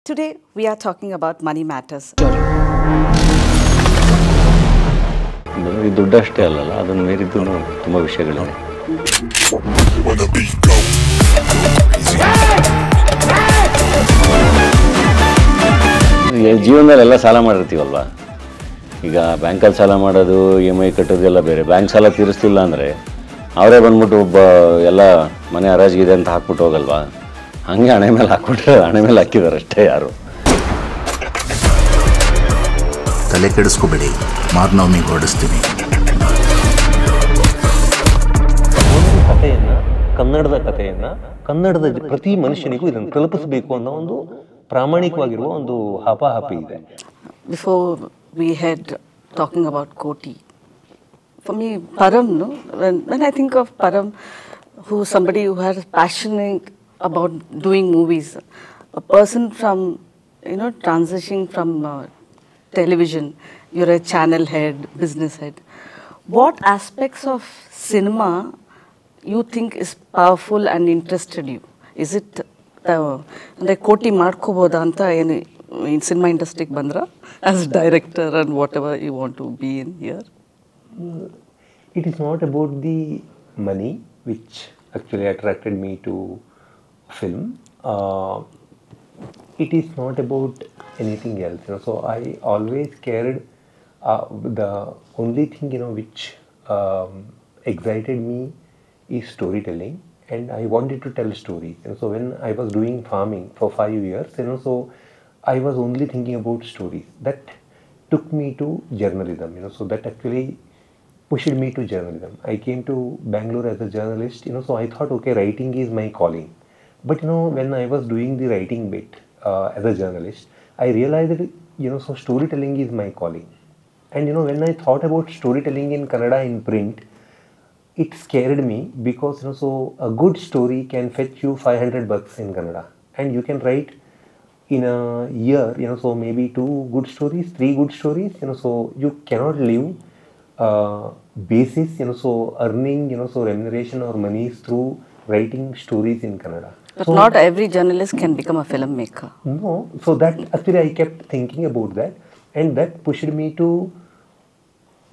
Today, we are talking about money matters. ಈ ದುಡ್ಡಷ್ಟೇ ಅಲ್ಲಲ್ಲ, ಅದನ್ನು ಮೀರಿದ್ದು ತುಂಬ ವಿಷಯಗಳಿವೆ. ಜೀವನದಲ್ಲೆಲ್ಲ ಸಾಲ ಮಾಡಿರ್ತೀವಲ್ವ. ಈಗ ಬ್ಯಾಂಕಲ್ಲಿ ಸಾಲ ಮಾಡೋದು, EMI ಕಟ್ಟೋದು ಎಲ್ಲ ಬೇರೆ. ಬ್ಯಾಂಕ್ ಸಾಲ ತೀರಿಸ್ತಿಲ್ಲ ಅಂದರೆ ಅವರೇ ಬಂದ್ಬಿಟ್ಟು ಎಲ್ಲ ಮನೆ ಹರಾಜಿಗಿದೆ ಅಂತ ಹಾಕ್ಬಿಟ್ಟು ಹೋಗಲ್ವಾ. ಹಂಗೆ ಹಣೆ ಮೇಲೆ ಹಾಕ್ಬಿಟ್ರೆ ಹಣೆ ಮೇಲೆ ಹಾಕಿದ್ದಾರೆ ಅಷ್ಟೇ ಯಾರು. ತಲೆ ಕೆಡಿಸ್ಕೋಬೇಡಿ, ಮಾರ್ನವಮಿಗೆ ಹೊರಡಿಸ್ತೀನಿ. ಒಂದು ಕಥೆಯನ್ನು, ಕನ್ನಡದ ಕಥೆಯನ್ನು ಕನ್ನಡದ ಪ್ರತಿ ಮನುಷ್ಯನಿಗೂ ಇದನ್ನು ತಲುಪಿಸಬೇಕು ಅನ್ನೋ ಒಂದು ಪ್ರಾಮಾಣಿಕವಾಗಿರುವ ಒಂದು ಹಾಪಾಹಾಪಿ ಇದೆ. Before we had talking about Koti, for me, Param, no? When I think of Param, somebody who has passionate about doing movies, a person from, transitioning from television, you're a channel head, business head. What aspects of cinema you think is powerful and interested you? Is it ಅಂದ್ರೆ ಕೋಟಿ ಮಾಡ್ಕೋಬೋದಾ ಅಂತ ಏನು in cinema industry bandra as director and whatever you want to be in here? It is not about the money which actually attracted me to film. It is not about anything else. So I always cared. The only thing which excited me is storytelling, and I wanted to tell stories. So when I was doing farming for 5 years, so I was only thinking about stories. That took me to journalism. So that actually pushed me to journalism. I came to Bangalore as a journalist. So I thought, okay, writing is my calling. But when I was doing the writing bit as a journalist, I realized that so storytelling is my calling. And when I thought about storytelling in Kannada in print, it scared me because so a good story can fetch you $500 in Kannada, and you can write in a year so maybe 2 good stories, 3 good stories. So you cannot live basis so earning so remuneration or monies through writing stories in Kannada. But so, not every journalist can become a filmmaker. No, so that actually I kept thinking about that, and that pushed me to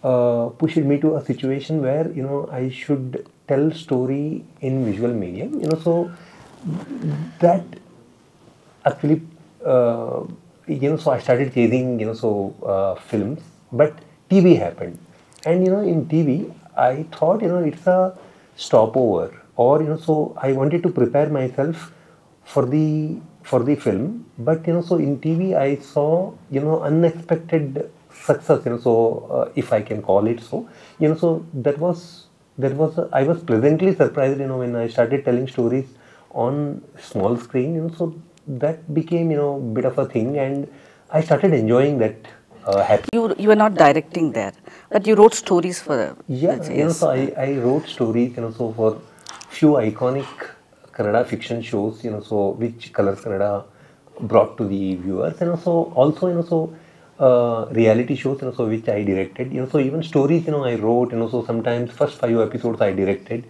a situation where I should tell story in visual medium. So that actually so I started chasing films, but TV happened, and in TV I thought it's a stopover, or so I wanted to prepare myself for the film. But so in TV I saw unexpected success, so if I can call it so. So that was I was pleasantly surprised when I started telling stories on small screen. So that became bit of a thing, and I started enjoying that. You were not directing there, but you wrote stories for yes. So I wrote stories so for few iconic Kannada fiction shows so which Colors Kannada brought to the viewers, and also so reality shows so which I directed. So even stories I wrote. So sometimes first 5 episodes I directed.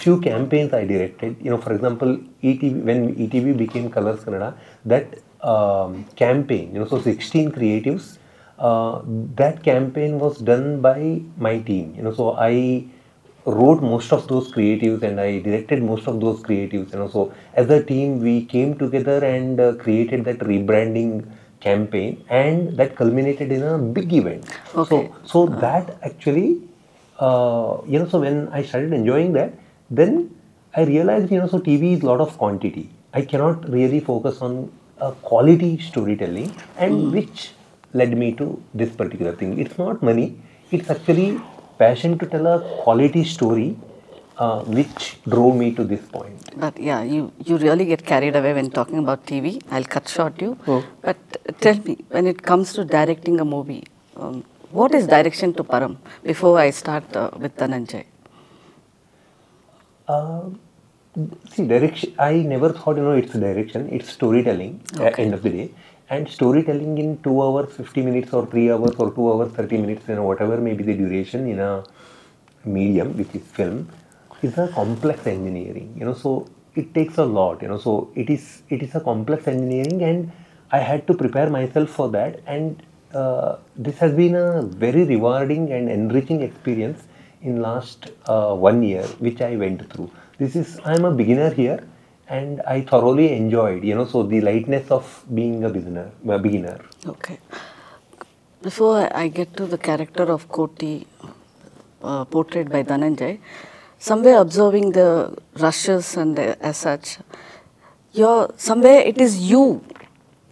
Few campaigns I directed. For example, ETV, when ETV became Colors Kannada, that campaign so 16 creatives, that campaign was done by my team. So I wrote most of those creatives, and I directed most of those creatives. So as a team we came together and created that rebranding campaign, and that culminated in a big event. Okay. So that actually so when I started enjoying that, then I realized so TV is a lot of quantity. I cannot really focus on quality storytelling, and which led me to this particular thing. It's not money, it's actually passion to tell a quality story which drove me to this point. But yeah, you really get carried away when talking about TV. I'll cut short you. But tell me, when it comes to directing a movie, what is direction to Param? Before I start with Dhananjay. See, direction, I never thought it's direction, it's storytelling. Okay. At end of the day. And storytelling in 2 hours 50 minutes or 3 hours or 2 hours 30 minutes, whatever may be the duration in a medium which is film, is a complex engineering. So it takes a lot. So it is a complex engineering, and I had to prepare myself for that, and this has been a very rewarding and enriching experience in last 1 year which I went through. I'm a beginner here, and I thoroughly enjoyed, so the lightness of being a beginner. Okay. Before I get to the character of Koti, portrayed by Dhananjay, somewhere observing the rushes and as such, somewhere it is you,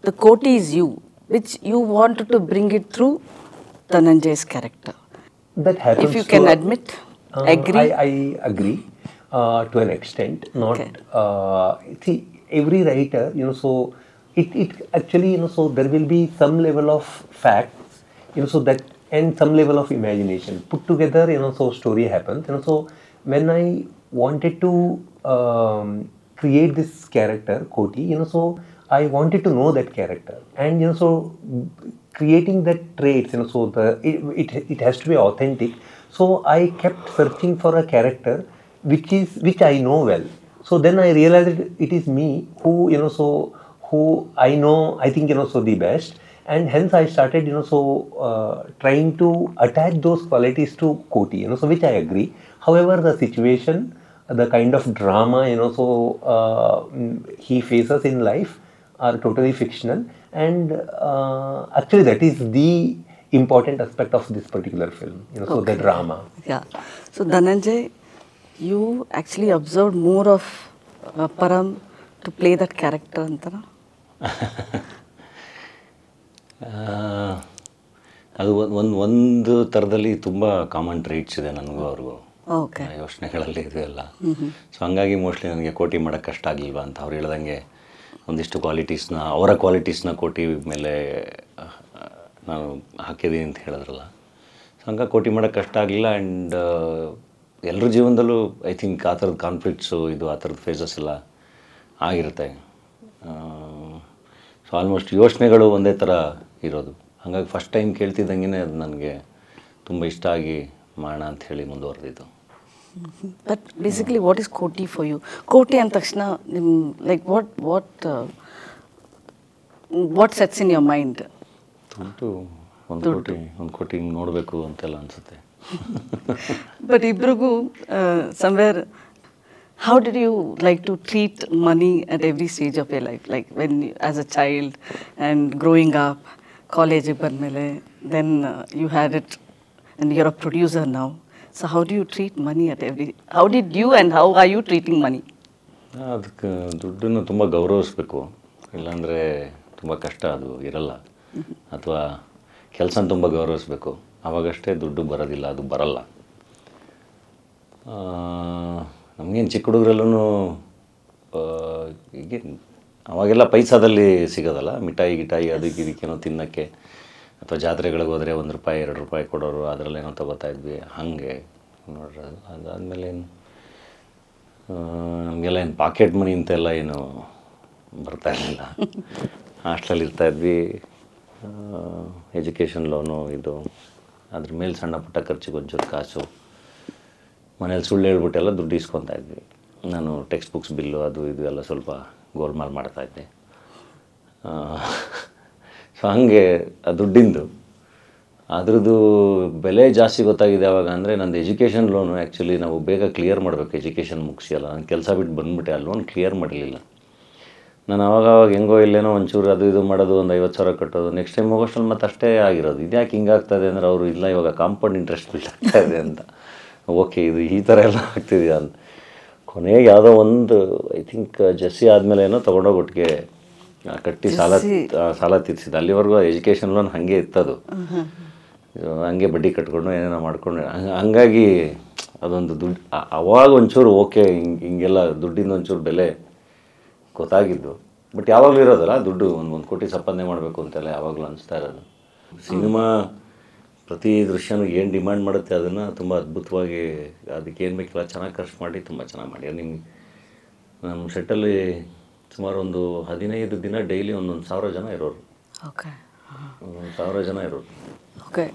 the Koti is you, which you wanted to bring it through Dhananjay's character. That happens. If you can admit, agree. I agree to an extent. Not Okay. See, every writer, so it actually, so there will be some level of facts, so that, and some level of imagination put together, so story happens. So when I wanted to create this character Koti, so I wanted to know that character, and so creating that traits, so it has to be authentic. So I kept searching for a character which I know well. So then I realized it is me who I know, I think, so the best, and hence I started, trying to attach those qualities to Koti, so which I agree. However, the situation, the kind of drama, he faces in life are totally fictional, and actually that is the important aspect of this particular film, so the drama. Yeah. So Dhananjay, you actually observed more of Param to play that character, antara? ಅದು ಒಂದು ಥರದಲ್ಲಿ ತುಂಬ common traits ಇದೆ ನನಗೂ ಅವ್ರಿಗೂ, okay, ಯೋಚನೆಗಳಲ್ಲಿ ಇದು ಎಲ್ಲ. So ಹಂಗಾಗಿ ಮೋಸ್ಟ್ಲಿ ನನಗೆ ಕೋಟಿ ಮಾಡೋಕ್ಕೆ ಕಷ್ಟ ಆಗಲಿಲ್ವಾ ಅಂತ ಅವ್ರು ಹೇಳ್ದಂಗೆ ಒಂದಿಷ್ಟು ಅವರ ಕ್ವಾಲಿಟೀಸ್ನ ಕೋಟಿ ಮೇಲೆ ನಾನು ಹಾಕಿದ್ದೀನಿ ಅಂತ ಹೇಳಿದ್ರಲ್ಲ. ಸೊ ಹಂಗಾಗಿ ಕೋಟಿ ಮಾಡೋಕ್ಕೆ ಕಷ್ಟ ಆಗಲಿಲ್ಲ. ಆ್ಯಂಡ್ ಎಲ್ಲರ ಜೀವನದಲ್ಲೂ ಐ ಥಿಂಕ್ ಆ ಥರದ ಕಾನ್ಫ್ಲಿಕ್ಟ್ಸು ಆ ಥರದ ಫೇಸಸ್ ಎಲ್ಲ ಆಗಿರುತ್ತೆ. ಸೊ ಆಲ್ಮೋಸ್ಟ್ ಯೋಚನೆಗಳು ಒಂದೇ ಥರ ಇರೋದು. ಹಾಗಾಗಿ ಫಸ್ಟ್ ಟೈಮ್ ಕೇಳ್ತಿದ್ದಂಗೆ ಅದು ನನಗೆ ತುಂಬ ಇಷ್ಟ ಆಗಿ ಮಾಡೋಣ ಅಂತ ಹೇಳಿ ಮುಂದುವರೆದಿದ್ದು. ಬಟ್ ಬೇಸಿಕಲಿ ವಾಟ್ ಈಸ್ ಕೋಟಿ ಫಾರ್ ಯು? ಕೋಟಿ ಅಂದ ತಕ್ಷಣ ನಿಮ್ಮ like what sets in your mind? ಒಂದು ಕೋಟಿ ನೋಡಬೇಕು ಅಂತೆಲ್ಲ ಅನಿಸುತ್ತೆ. ಬಟ್ ಇಬ್ರಿಗೂ somewhere how did you like to treat money at every stage of your life? Like when as a child and growing up, college ಬಂದ್ಮೇಲೆ, then you had it and you're a producer now. So how do you treat money at how did you and how are you treating money? ಅದಕ್ಕೆ ದುಡ್ಡನ್ನು ತುಂಬ ಗೌರವಿಸ್ಬೇಕು, ಇಲ್ಲಾಂದರೆ ತುಂಬ ಕಷ್ಟ, ಅದು ಇರಲ್ಲ. ಅಥವಾ ಕೆಲಸನ ತುಂಬ ಗೌರವಿಸ್ಬೇಕು, ಆವಾಗಷ್ಟೇ ದುಡ್ಡು ಬರೋದಿಲ್ಲ, ಅದು ಬರಲ್ಲ. ನಮಗೇನು ಚಿಕ್ಕ ಹುಡುಗರಲ್ಲೂ ಈಗ ಅವಾಗೆಲ್ಲ ಪೈಸಾದಲ್ಲಿ ಸಿಗೋದಲ್ಲ, ಮಿಠಾಯಿ ಅದಕ್ಕೇನೋ ತಿನ್ನೋಕ್ಕೆ, ಅಥವಾ ಜಾತ್ರೆಗಳಿಗೆ ಹೋದರೆ ₹1 ₹2 ಕೊಡೋರು, ಅದರಲ್ಲೇನೋ ತೊಗೋತಾಯಿದ್ವಿ. ಹಾಗೆ ನೋಡ್ರಿ, ಅದಾದಮೇಲೆ ಏನು ನಮಗೆಲ್ಲ ಏನು ಪಾಕೆಟ್ ಮನಿ ಅಂತೆಲ್ಲ ಏನು ಬರ್ತಾಯಿರಲಿಲ್ಲ. ಹಾಸ್ಟೆಲಲ್ಲಿ ಇರ್ತಾಯಿದ್ವಿ, ಎಜುಕೇಷನ್ ಲೋನು ಅದ್ರ ಮೇಲೆ ಸಣ್ಣ ಪುಟ್ಟ ಖರ್ಚಿಗೆ ಒಂಚೂರು ಕಾಸು, ಮನೇಲಿ ಸುಳ್ಳು ಹೇಳ್ಬಿಟ್ಟೆಲ್ಲ ದುಡ್ಡು ಇಸ್ಕೊತಾ ಇದ್ವಿ. ನಾನು ಟೆಕ್ಸ್ಟ್ ಬುಕ್ಸ್ ಬಿಲ್ಲು ಅದು ಎಲ್ಲ ಸ್ವಲ್ಪ ಗೋಲ್ಮಾಲ್ ಮಾಡ್ತಾಯಿದ್ದೆ. ಸೊ ಹಾಗೆ ಆ ದುಡ್ಡಿಂದು ಅದ್ರದ್ದು ಬೆಲೆ ಜಾಸ್ತಿ ಗೊತ್ತಾಗಿದೆ ಯಾವಾಗ ಅಂದರೆ, ನಂದು ಎಜುಕೇಷನ್ ಲೋನು ಆ್ಯಕ್ಚುಲಿ ನಾವು ಬೇಗ ಕ್ಲಿಯರ್ ಮಾಡಬೇಕು, ಎಜುಕೇಷನ್ ಮುಗಿಸಿ ಅಲ್ಲ, ನಾನು ಕೆಲಸ ಬಿಟ್ಟು ಬಂದುಬಿಟ್ಟೆ, ಆ ಲೋನ್ ಕ್ಲಿಯರ್ ಮಾಡಲಿಲ್ಲ. ನಾನು ಅವಾಗ ಹೆಂಗೋ ಇಲ್ಲೇನೋ ಒಂಚೂರು ಅದು ಮಾಡೋದು, ಒಂದು 50,000 ಕಟ್ಟೋದು, ನೆಕ್ಸ್ಟ್ ಟೈಮ್ ಹೋಗೋಷ್ಟಲ್ಲಿ ಮತ್ತೆ ಅಷ್ಟೇ ಆಗಿರೋದು. ಇದ್ಯಾಕೆ ಹಿಂಗಾಗ್ತದೆ ಅಂದರೆ, ಅವರು ಇಲ್ಲ ಇವಾಗ ಕಾಂಪೌಂಡ್ ಇಂಟ್ರೆಸ್ಟ್ ಬಿಲ್ ಆಗ್ತಾಯಿದೆ ಅಂತ. ಓಕೆ, ಇದು ಈ ಥರ ಎಲ್ಲ ಆಗ್ತಿದೆಯಾ ಅಂತ. ಕೊನೆಗೆ ಯಾವುದೋ ಒಂದು ಐ ಥಿಂಕ್ ಜೆಸ್ಸಿ ಆದಮೇಲೆ ಏನೋ ತೊಗೊಂಡೋಗಿ ಒಟ್ಟಿಗೆ ಕಟ್ಟಿ ಸಾಲ ತೀರಿಸಿದೆ. ಅಲ್ಲಿವರೆಗೂ ಎಜುಕೇಷನ್ ಲೋನ್ ಹಾಗೆ ಇತ್ತದು, ಹಂಗೆ ಬಡ್ಡಿ ಕಟ್ಕೊಂಡು ಏನೇನೋ ಮಾಡ್ಕೊಂಡು, ಹಂಗಾಗಿ ಅದೊಂದು ದುಡ್ಡು ಅವಾಗ ಒಂಚೂರು ಓಕೆ, ಹಿಂಗೆಲ್ಲ ದುಡ್ಡಿಂದ ಒಂಚೂರು ಬೆಲೆ ಗೊತ್ತಾಗಿದ್ದು. ಬಟ್ ಯಾವಾಗಲೂ ಇರೋದಲ್ಲ ದುಡ್ಡು, ಒಂದು ಕೋಟಿ ಸಂಪಾದನೆ ಮಾಡಬೇಕು ಅಂತೆಲ್ಲ ಯಾವಾಗಲೂ ಅನಿಸ್ತಾ ಇರೋದು. ಸಿನಿಮಾ ಪ್ರತಿ ದೃಶ್ಯನೂ ಏನು ಡಿಮ್ಯಾಂಡ್ ಮಾಡುತ್ತೆ ಅದನ್ನು ತುಂಬ ಅದ್ಭುತವಾಗಿ, ಅದಕ್ಕೆ ಏನು ಬೇಕಿಲ್ಲ ಚೆನ್ನಾಗಿ ಖರ್ಚು ಮಾಡಿ, ತುಂಬ ಚೆನ್ನಾಗಿ ಮಾಡಿ. ನಿಮ್ಗೆ ನಮ್ಮ ಸೆಟ್ಟಲ್ಲಿ ಸುಮಾರು ಒಂದು 15 ದಿನ ಡೈಲಿ 1,000 ಜನ ಇರೋರು. Okay. 1,000 ಜನ ಇರೋರು. Okay.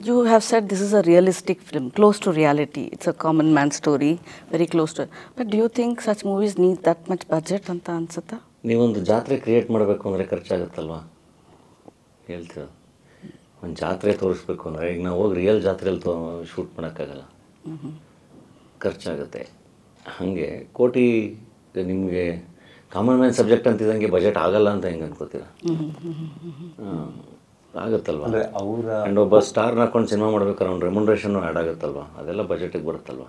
You have said this is a realistic film, close to reality. It's a common man story, very close to it. But do you think such movies need that much budget anta ansutta? ನೀವೊಂದು ಜಾತ್ರೆ create ಮಾಡಬೇಕು ಅಂದರೆ ಖರ್ಚಾಗುತ್ತಲ್ವ ಹೇಳ್ತೀರ. ಒಂದು ಜಾತ್ರೆ ತೋರಿಸ್ಬೇಕು ಅಂದರೆ ಈಗ ನಾವು ಹೋಗಿ ರಿಯಲ್ ಜಾತ್ರೆಯಲ್ಲಿ ಶೂಟ್ ಮಾಡೋಕ್ಕಾಗಲ್ಲ, ಖರ್ಚಾಗುತ್ತೆ. ಹಾಗೆ ಕೋಟಿ ನಿಮಗೆ ಕಾಮನ್ ಮ್ಯಾನ್ ಸಬ್ಜೆಕ್ಟ್ ಅಂತಿದ್ದಂಗೆ ಬಜೆಟ್ ಆಗಲ್ಲ ಅಂತ ಹೆಂಗೆ ಅನ್ಕೋತೀರ? ಆಗುತ್ತಲ್ವ. ಅಂದರೆ ಅವರ ಆ್ಯಂಡ್ ಒಬ್ಬ ಸ್ಟಾರ್ನ ಹಾಕೊಂಡು ಸಿನಿಮಾ ಮಾಡ್ಬೇಕಾದ್ರೆ ಅವ್ನು ರೆಮ್ಯುನರೇಷನ್ನು ಆ್ಯಡ್ ಆಗುತ್ತಲ್ವ, ಅದೆಲ್ಲ ಬಜೆಟಿಗೆ ಬರುತ್ತಲ್ವ.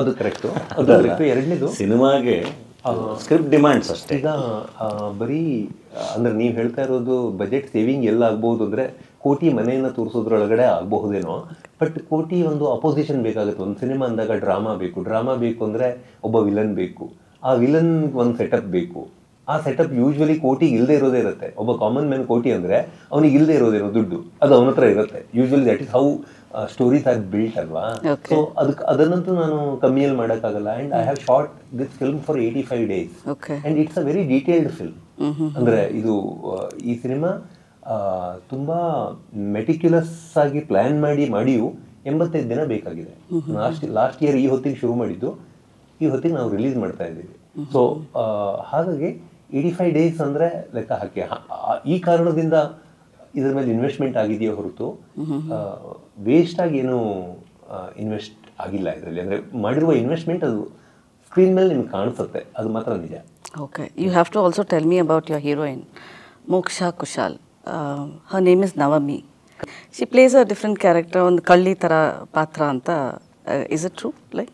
ಅದು ಕರೆಕ್ಟು, ಅದು ಕರೆಕ್ಟು. ಎರಡನೇದು ಸಿನಿಮಾಗೆ ಸ್ಕ್ರಿಪ್ಟ್ ಡಿಮ್ಯಾಂಡ್ಸ್ ಅಷ್ಟೇ. ಈಗ ಬರೀ ಅಂದರೆ ನೀವು ಹೇಳ್ತಾ ಇರೋದು ಬಜೆಟ್ ಸೇವಿಂಗ್ ಎಲ್ಲ ಆಗ್ಬೋದು ಅಂದರೆ ಕೋಟಿ ಮನೆಯನ್ನು ತೋರಿಸೋದ್ರೊಳಗಡೆ ಆಗಬಹುದೇನೋ. ಬಟ್ ಕೋಟಿ ಒಂದು ಅಪೋಸಿಷನ್ ಬೇಕಾಗುತ್ತೆ. ಒಂದು ಸಿನಿಮಾ ಅಂದಾಗ ಡ್ರಾಮಾ ಬೇಕು ಅಂದರೆ ಒಬ್ಬ ವಿಲನ್ ಬೇಕು, ಆ ವಿಲನ್ಗೆ ಒಂದು ಸೆಟಪ್ ಬೇಕು. ಆ ಸೆಟಪ್ ಯೂಶ್ವಲಿ ಕೋಟಿಗೆ ಇಲ್ಲದೆ ಇರೋದೇ ಇರುತ್ತೆ. ಒಬ್ಬ ಕಾಮನ್ ಮ್ಯಾನ್ ಕೋಟಿ ಅಂದರೆ ಅವನಿಗೆ ಇಲ್ಲದೆ ಇರೋದೇನೋ ದುಡ್ಡು, ಅದು ಅವನ ಹತ್ರ ಇರುತ್ತೆ. Usually that is how stories are built ಅಲ್ವಾ. ಸೊ ಅದನ್ನಂತೂ ನಾನು ಕಮ್ಮಿಯಲ್ಲಿ ಮಾಡೋಕ್ಕಾಗಲ್ಲ. And I have short this film for 85 days and it's a very detailed film. ಅಂದರೆ ಇದು ಈ ಸಿನಿಮಾ ತುಂಬ ಮೆಟಿಕ್ಯುಲಸ್ ಆಗಿ ಪ್ಲ್ಯಾನ್ ಮಾಡಿಯೂ 85 ದಿನ ಬೇಕಾಗಿದೆ. ಲಾಸ್ಟ್ ಇಯರ್ ಈ ಹೊತ್ತಿಗೆ ಶುರು ಮಾಡಿದ್ದು, ಈ ಹೊತ್ತಿಗೆ ನಾವು ರಿಲೀಸ್ ಮಾಡ್ತಾ ಇದ್ದೀವಿ. ಸೊ ಹಾಗಾಗಿ 85 days ಅಂದರೆ ಲೆಕ್ಕ ಹಾಕಿ. ಈ ಕಾರಣದಿಂದ ಇದರ ಮೇಲೆ ಇನ್ವೆಸ್ಟ್ಮೆಂಟ್ ಆಗಿದೆಯೋ ಹೊರತು ವೇಸ್ಟ್ ಆಗಿ ಏನು ಇನ್ವೆಸ್ಟ್ ಆಗಿಲ್ಲ ಇದರಲ್ಲಿ. ಅಂದರೆ ಮಾಡಿರುವ ಇನ್ವೆಸ್ಟ್ಮೆಂಟ್ ಅದು ಸ್ಕ್ರೀನ್ ಮೇಲೆ ನಿಮ್ಗೆ ಕಾಣಿಸುತ್ತೆ, ಅದು ಮಾತ್ರ ನಿಜ. Okay, you have to also tell me about your heroine Moksha Kushal. Her name is Navami. She plays a different character, ಒಂದು ಕಳ್ಳಿ ಥರ ಪಾತ್ರ ಅಂತ. Is it true? ಲೈಕ್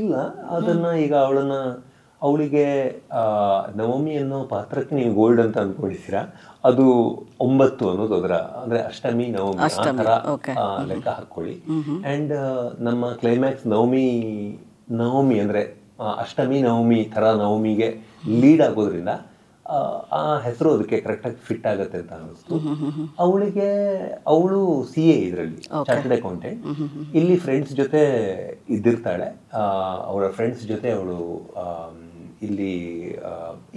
ಇಲ್ಲ, ಅದನ್ನು ಈಗ ಅವಳಿಗೆ ನವಮಿ ಅನ್ನೋ ಪಾತ್ರಕ್ಕೆ ನೀವು ಗೋಲ್ಡ್ ಅಂತ ಅಂದ್ಕೊಂಡಿದ್ದೀರಾ. ಅದು 9 ಅನ್ನೋದು ಅದರ, ಅಂದರೆ ಅಷ್ಟಮಿ ನವಮಿ ಆ ಥರ ಲೆಕ್ಕ ಹಾಕ್ಕೊಳ್ಳಿ. ಆ್ಯಂಡ್ ನಮ್ಮ ಕ್ಲೈಮ್ಯಾಕ್ಸ್ ನವಮಿ ಅಂದರೆ ಅಷ್ಟಮಿ ನವಮಿ ಥರ ನವಮಿಗೆ ಲೀಡ್ ಆಗೋದ್ರಿಂದ ಆ ಹೆಸರು ಅದಕ್ಕೆ ಕರೆಕ್ಟಾಗಿ ಫಿಟ್ ಆಗುತ್ತೆ ಅಂತ ಅನ್ನಿಸ್ತು. ಅವಳು CA ಇದರಲ್ಲಿ, ಚಾರ್ಟರ್ಡ್ ಅಕೌಂಟೆಂಟ್. ಇಲ್ಲಿ ಫ್ರೆಂಡ್ಸ್ ಜೊತೆ ಇದ್ದಿರ್ತಾಳೆ. ಅವಳ ಫ್ರೆಂಡ್ಸ್ ಜೊತೆ ಅವಳು ಇಲ್ಲಿ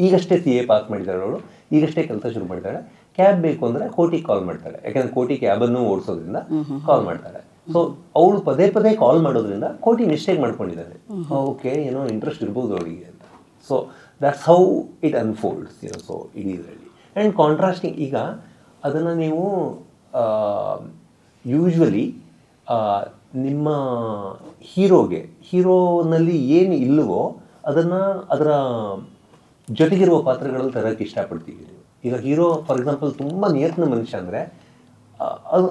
ಈಗಷ್ಟೇ CA ಪಾಸ್ ಮಾಡಿದ್ದಾಳೆ, ಅವಳು ಈಗಷ್ಟೇ ಕೆಲಸ ಶುರು ಮಾಡಿದ್ದಾಳೆ. ಕ್ಯಾಬ್ ಬೇಕು ಅಂದರೆ ಕೋಟಿಗೆ ಕಾಲ್ ಮಾಡ್ತಾಳೆ, ಯಾಕಂದರೆ ಕೋಟಿ ಕ್ಯಾಬನ್ನು ಓಡಿಸೋದ್ರಿಂದ ಕಾಲ್ ಮಾಡ್ತಾಳೆ. ಸೊ ಅವಳು ಪದೇ ಪದೇ ಕಾಲ್ ಮಾಡೋದ್ರಿಂದ ಕೋಟಿ ಮಿಸ್ಟೇಕ್ ಮಾಡ್ಕೊಂಡಿದ್ದಾಳೆ. ಓಕೆ, ಏನೋ ಇಂಟ್ರೆಸ್ಟ್ ಇರ್ಬೋದು ಅವಳಿಗೆ ಅಂತ. So that's how it unfolds, so it is really. And contrasting, ಈಗ ಅದನ್ನು ನೀವು ಯೂಶ್ವಲಿ ನಿಮ್ಮ ಹೀರೋನಲ್ಲಿ ಏನು ಇಲ್ಲವೋ ಅದನ್ನು ಅದರ ಜೊತೆಗಿರುವ ಪಾತ್ರಗಳಲ್ಲಿ ತರೋಕ್ಕೆ ಇಷ್ಟಪಡ್ತೀವಿ. ಈಗ ಹೀರೋ ಫಾರ್ ಎಕ್ಸಾಂಪಲ್ ತುಂಬ ನಿಯತ್ನ ಮನುಷ್ಯ ಅಂದರೆ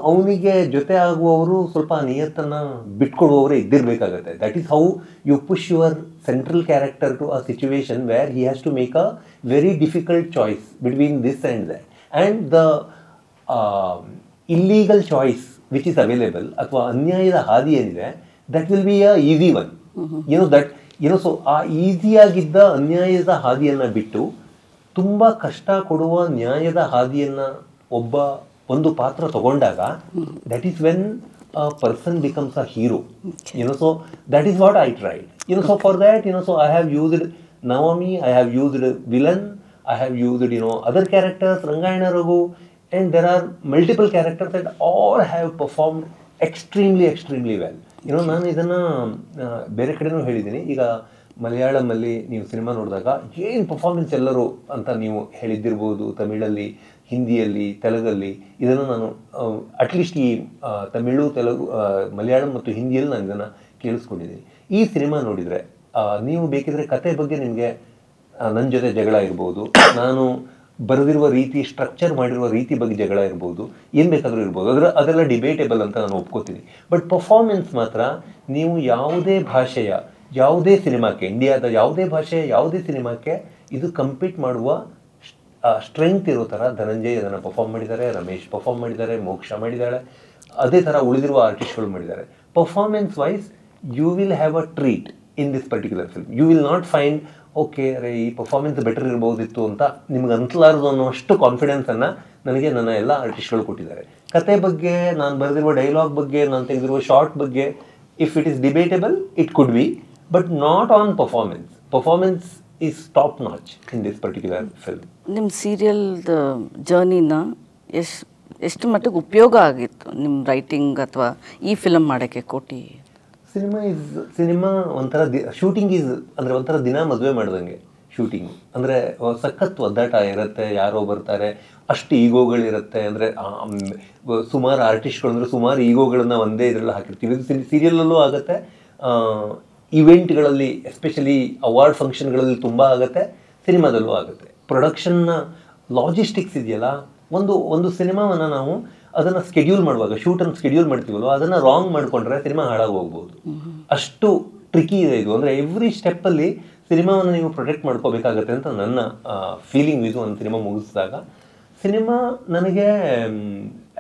ಅವನಿಗೆ ಜೊತೆ ಆಗುವವರು ಸ್ವಲ್ಪ ನಿಯತ್ತನ್ನು ಬಿಟ್ಕೊಡುವವರೇ ಇದ್ದಿರಬೇಕಾಗತ್ತೆ. That is how you push your central character to a situation where he has to make a very difficult choice between this and that. And the illegal choice which is available, ಅಥವಾ ಅನ್ಯಾಯದ ಹಾದಿ ಏನಿದೆ, that will be a easy one. So ಆ ಈಸಿಯಾಗಿದ್ದ ಅನ್ಯಾಯದ ಹಾದಿಯನ್ನು ಬಿಟ್ಟು ತುಂಬ ಕಷ್ಟ ಕೊಡುವ ನ್ಯಾಯದ ಹಾದಿಯನ್ನು ಒಂದು ಪಾತ್ರ ತಗೊಂಡಾಗ that is when a person becomes a hero. So that is what I tried. So for that, so I have used Navami, I have used villain, I have used other characters, Rangayana Raghu, and there are multiple characters that all have performed extremely well. ನಾನು ಇದನ್ನು ಬೇರೆ ಕಡೆನೂ ಹೇಳಿದ್ದೀನಿ. ಈಗ ಮಲಯಾಳಮಲ್ಲಿ ನೀವು cinema ನೋಡಿದಾಗ ಏನು performance ಎಲ್ಲರೂ ಅಂತ ನೀವು ಹೇಳಿದ್ದಿರ್ಬೋದು, ತಮಿಳಲ್ಲಿ, ಹಿಂದಿಯಲ್ಲಿ, ತೆಲುಗಲ್ಲಿ. ಇದನ್ನು ನಾನು ಅಟ್ಲೀಸ್ಟ್ ಈ ತಮಿಳು, ತೆಲುಗು, ಮಲಯಾಳಂ ಮತ್ತು ಹಿಂದಿಯಲ್ಲಿ ನಾನು ಇದನ್ನು ಕೇಳಿಸ್ಕೊಂಡಿದ್ದೀನಿ. ಈ ಸಿನಿಮಾ ನೋಡಿದರೆ ನೀವು ಬೇಕಿದ್ರೆ ಕತೆ ಬಗ್ಗೆ ನಿಮಗೆ ನನ್ನ ಜೊತೆ ಜಗಳ ಇರ್ಬೋದು, ನಾನು ಬರೆದಿರುವ ರೀತಿ, ಸ್ಟ್ರಕ್ಚರ್ ಮಾಡಿರುವ ರೀತಿ ಬಗ್ಗೆ ಜಗಳ ಇರ್ಬೋದು, ಏನು ಬೇಕಾದರೂ ಇರ್ಬೋದು, ಅದೆಲ್ಲ ಡಿಬೇಟೇಬಲ್ ಅಂತ ನಾನು ಒಪ್ಕೋತೀನಿ. ಬಟ್ ಪರ್ಫಾರ್ಮೆನ್ಸ್ ಮಾತ್ರ ನೀವು ಯಾವುದೇ ಭಾಷೆಯ ಯಾವುದೇ ಸಿನಿಮಾಕ್ಕೆ, ಇಂಡಿಯಾದ ಯಾವುದೇ ಭಾಷೆಯ ಯಾವುದೇ ಸಿನಿಮಾಕ್ಕೆ ಇದು ಕಂಪೀಟ್ ಮಾಡುವ ಸ್ಟ್ರೆಂತ್ ಇರೋ ಥರ ಧನಂಜಯ್ ಅದನ್ನು ಪರ್ಫಾರ್ಮ್ ಮಾಡಿದ್ದಾರೆ, ರಮೇಶ್ ಪರ್ಫಾರ್ಮ್ ಮಾಡಿದ್ದಾರೆ, ಮೋಕ್ಷ ಮಾಡಿದ್ದಾಳೆ, ಅದೇ ಥರ ಉಳಿದಿರುವ ಆರ್ಟಿಸ್ಟ್ಗಳು ಮಾಡಿದ್ದಾರೆ. Performance wise you will have a treat in this particular film. You will not find okay ಅರೆ ಈ ಪರ್ಫಾರ್ಮೆನ್ಸ್ ಬೆಟರ್ ಇರ್ಬೋದಿತ್ತು ಅಂತ ನಿಮ್ಗೆ ಅನ್ಸಲಾರದು ಅನ್ನೋಷ್ಟು ಕಾನ್ಫಿಡೆನ್ಸನ್ನು ನನಗೆ ನನ್ನ ಎಲ್ಲ ಆರ್ಟಿಸ್ಟ್ಗಳು ಕೊಟ್ಟಿದ್ದಾರೆ. ಕತೆ ಬಗ್ಗೆ, ನಾನು ಬರೆದಿರುವ ಡೈಲಾಗ್ ಬಗ್ಗೆ, ನಾನು ತೆಗೆದಿರುವ ಶಾರ್ಟ್ ಬಗ್ಗೆ, if it is debatable it could be, but not on performance. Performance is top notch in this particular film. ನಿಮ್ಮ ಸೀರಿಯಲ್ದ ಜರ್ನಿನ ಎಷ್ಟು ಮಟ್ಟಿಗೆ ಉಪಯೋಗ ಆಗಿತ್ತು ನಿಮ್ಮ ರೈಟಿಂಗ್ ಅಥವಾ ಈ ಫಿಲಮ್ ಮಾಡೋಕ್ಕೆ ಕೋಟಿ? ಸಿನಿಮಾ ಒಂಥರ ಶೂಟಿಂಗ್ ಅಂದರೆ ಒಂಥರ ದಿನ ಮದುವೆ ಮಾಡ್ದಂಗೆ. ಶೂಟಿಂಗ್ ಅಂದರೆ ಸಖತ್ ಒದ್ದಾಟ ಇರುತ್ತೆ, ಯಾರೋ ಬರ್ತಾರೆ, ಅಷ್ಟು ಈಗೋಗಳಿರುತ್ತೆ. ಅಂದರೆ ಸುಮಾರು ಆರ್ಟಿಸ್ಟ್ಗಳು ಅಂದರೆ ಸುಮಾರು ಈಗೋಗಳನ್ನ ಒಂದೇ ಇದರಲ್ಲಿ ಹಾಕಿರ್ತೀವಿ. ಇದು ಸೀರಿಯಲಲ್ಲೂ ಆಗುತ್ತೆ, ಇವೆಂಟ್ಗಳಲ್ಲಿ ಎಸ್ಪೆಷಲಿ ಅವಾರ್ಡ್ ಫಂಕ್ಷನ್ಗಳಲ್ಲಿ ತುಂಬ ಆಗುತ್ತೆ, ಸಿನಿಮಾದಲ್ಲೂ ಆಗುತ್ತೆ. ಪ್ರೊಡಕ್ಷನ್ನ ಲಾಜಿಸ್ಟಿಕ್ಸ್ ಇದೆಯಲ್ಲ, ಒಂದು ಸಿನಿಮಾವನ್ನು ನಾವು ಅದನ್ನು ಸ್ಕೆಡ್ಯೂಲ್ ಮಾಡುವಾಗ, ಶೂಟನ್ನು ಸ್ಕೆಡ್ಯೂಲ್ ಮಾಡ್ತೀವಲ್ವ, ಅದನ್ನು ರಾಂಗ್ ಮಾಡಿಕೊಂಡ್ರೆ ಸಿನಿಮಾ ಹಾಳಾಗಿ ಹೋಗ್ಬೋದು. ಅಷ್ಟು ಟ್ರಿಕಿ ಇದೆ ಇದು. ಅಂದರೆ ಎವ್ರಿ ಸ್ಟೆಪ್ಪಲ್ಲಿ ಸಿನಿಮಾವನ್ನು ನೀವು ಪ್ರೊಟೆಕ್ಟ್ ಮಾಡ್ಕೋಬೇಕಾಗತ್ತೆ ಅಂತ ನನ್ನ ಫೀಲಿಂಗ್ ಇದು. ಒಂದು ಸಿನಿಮಾ ಮುಗಿಸಿದಾಗ ಸಿನಿಮಾ ನನಗೆ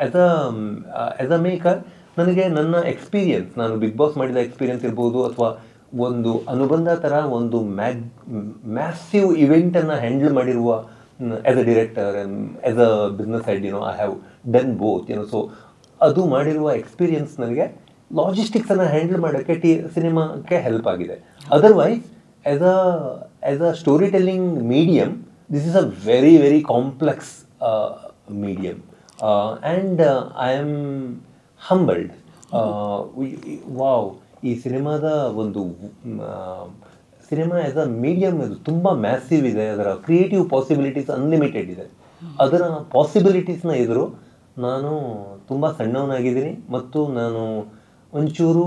ಆ್ಯಸ್ ಅ ಮೇಕರ್ ನನಗೆ ನನ್ನ ಎಕ್ಸ್ಪೀರಿಯನ್ಸ್, ನಾನು ಬಿಗ್ ಬಾಸ್ ಮಾಡಿದ ಎಕ್ಸ್ಪೀರಿಯನ್ಸ್ ಇರ್ಬೋದು, ಅಥವಾ ಒಂದು ಅನುಬಂಧ ಥರ ಒಂದು ಮ್ಯಾಸಿವ್ ಇವೆಂಟನ್ನು ಹ್ಯಾಂಡಲ್ ಮಾಡಿರುವ as a director as a business head, I have done both so ಅದು ಮಾಡಿರುವ ಎಕ್ಸ್ಪೀರಿಯನ್ಸ್ ನನಗೆ ಲಾಜಿಸ್ಟಿಕ್ಸನ್ನು ಹ್ಯಾಂಡಲ್ ಮಾಡೋಕ್ಕೆ ಸಿನಿಮಾಕ್ಕೆ ಹೆಲ್ಪ್ ಆಗಿದೆ. Otherwise as a story telling medium, this is a very very complex medium and I am humbled. Wow, ಈ ಸಿನಿಮಾದ ಒಂದು cinema as a medium ಇದು ತುಂಬ ಮ್ಯಾಸಿವ್ ಇದೆ. ಅದರ ಕ್ರಿಯೇಟಿವ್ ಪಾಸಿಬಿಲಿಟೀಸ್ ಅನ್ಲಿಮಿಟೆಡ್ ಇದೆ. ಅದರ ಪಾಸಿಬಿಲಿಟೀಸ್ನ ಎದುರು ನಾನು ತುಂಬ ಸಣ್ಣವನಾಗಿದ್ದೀನಿ ಮತ್ತು ನಾನು ಒಂಚೂರು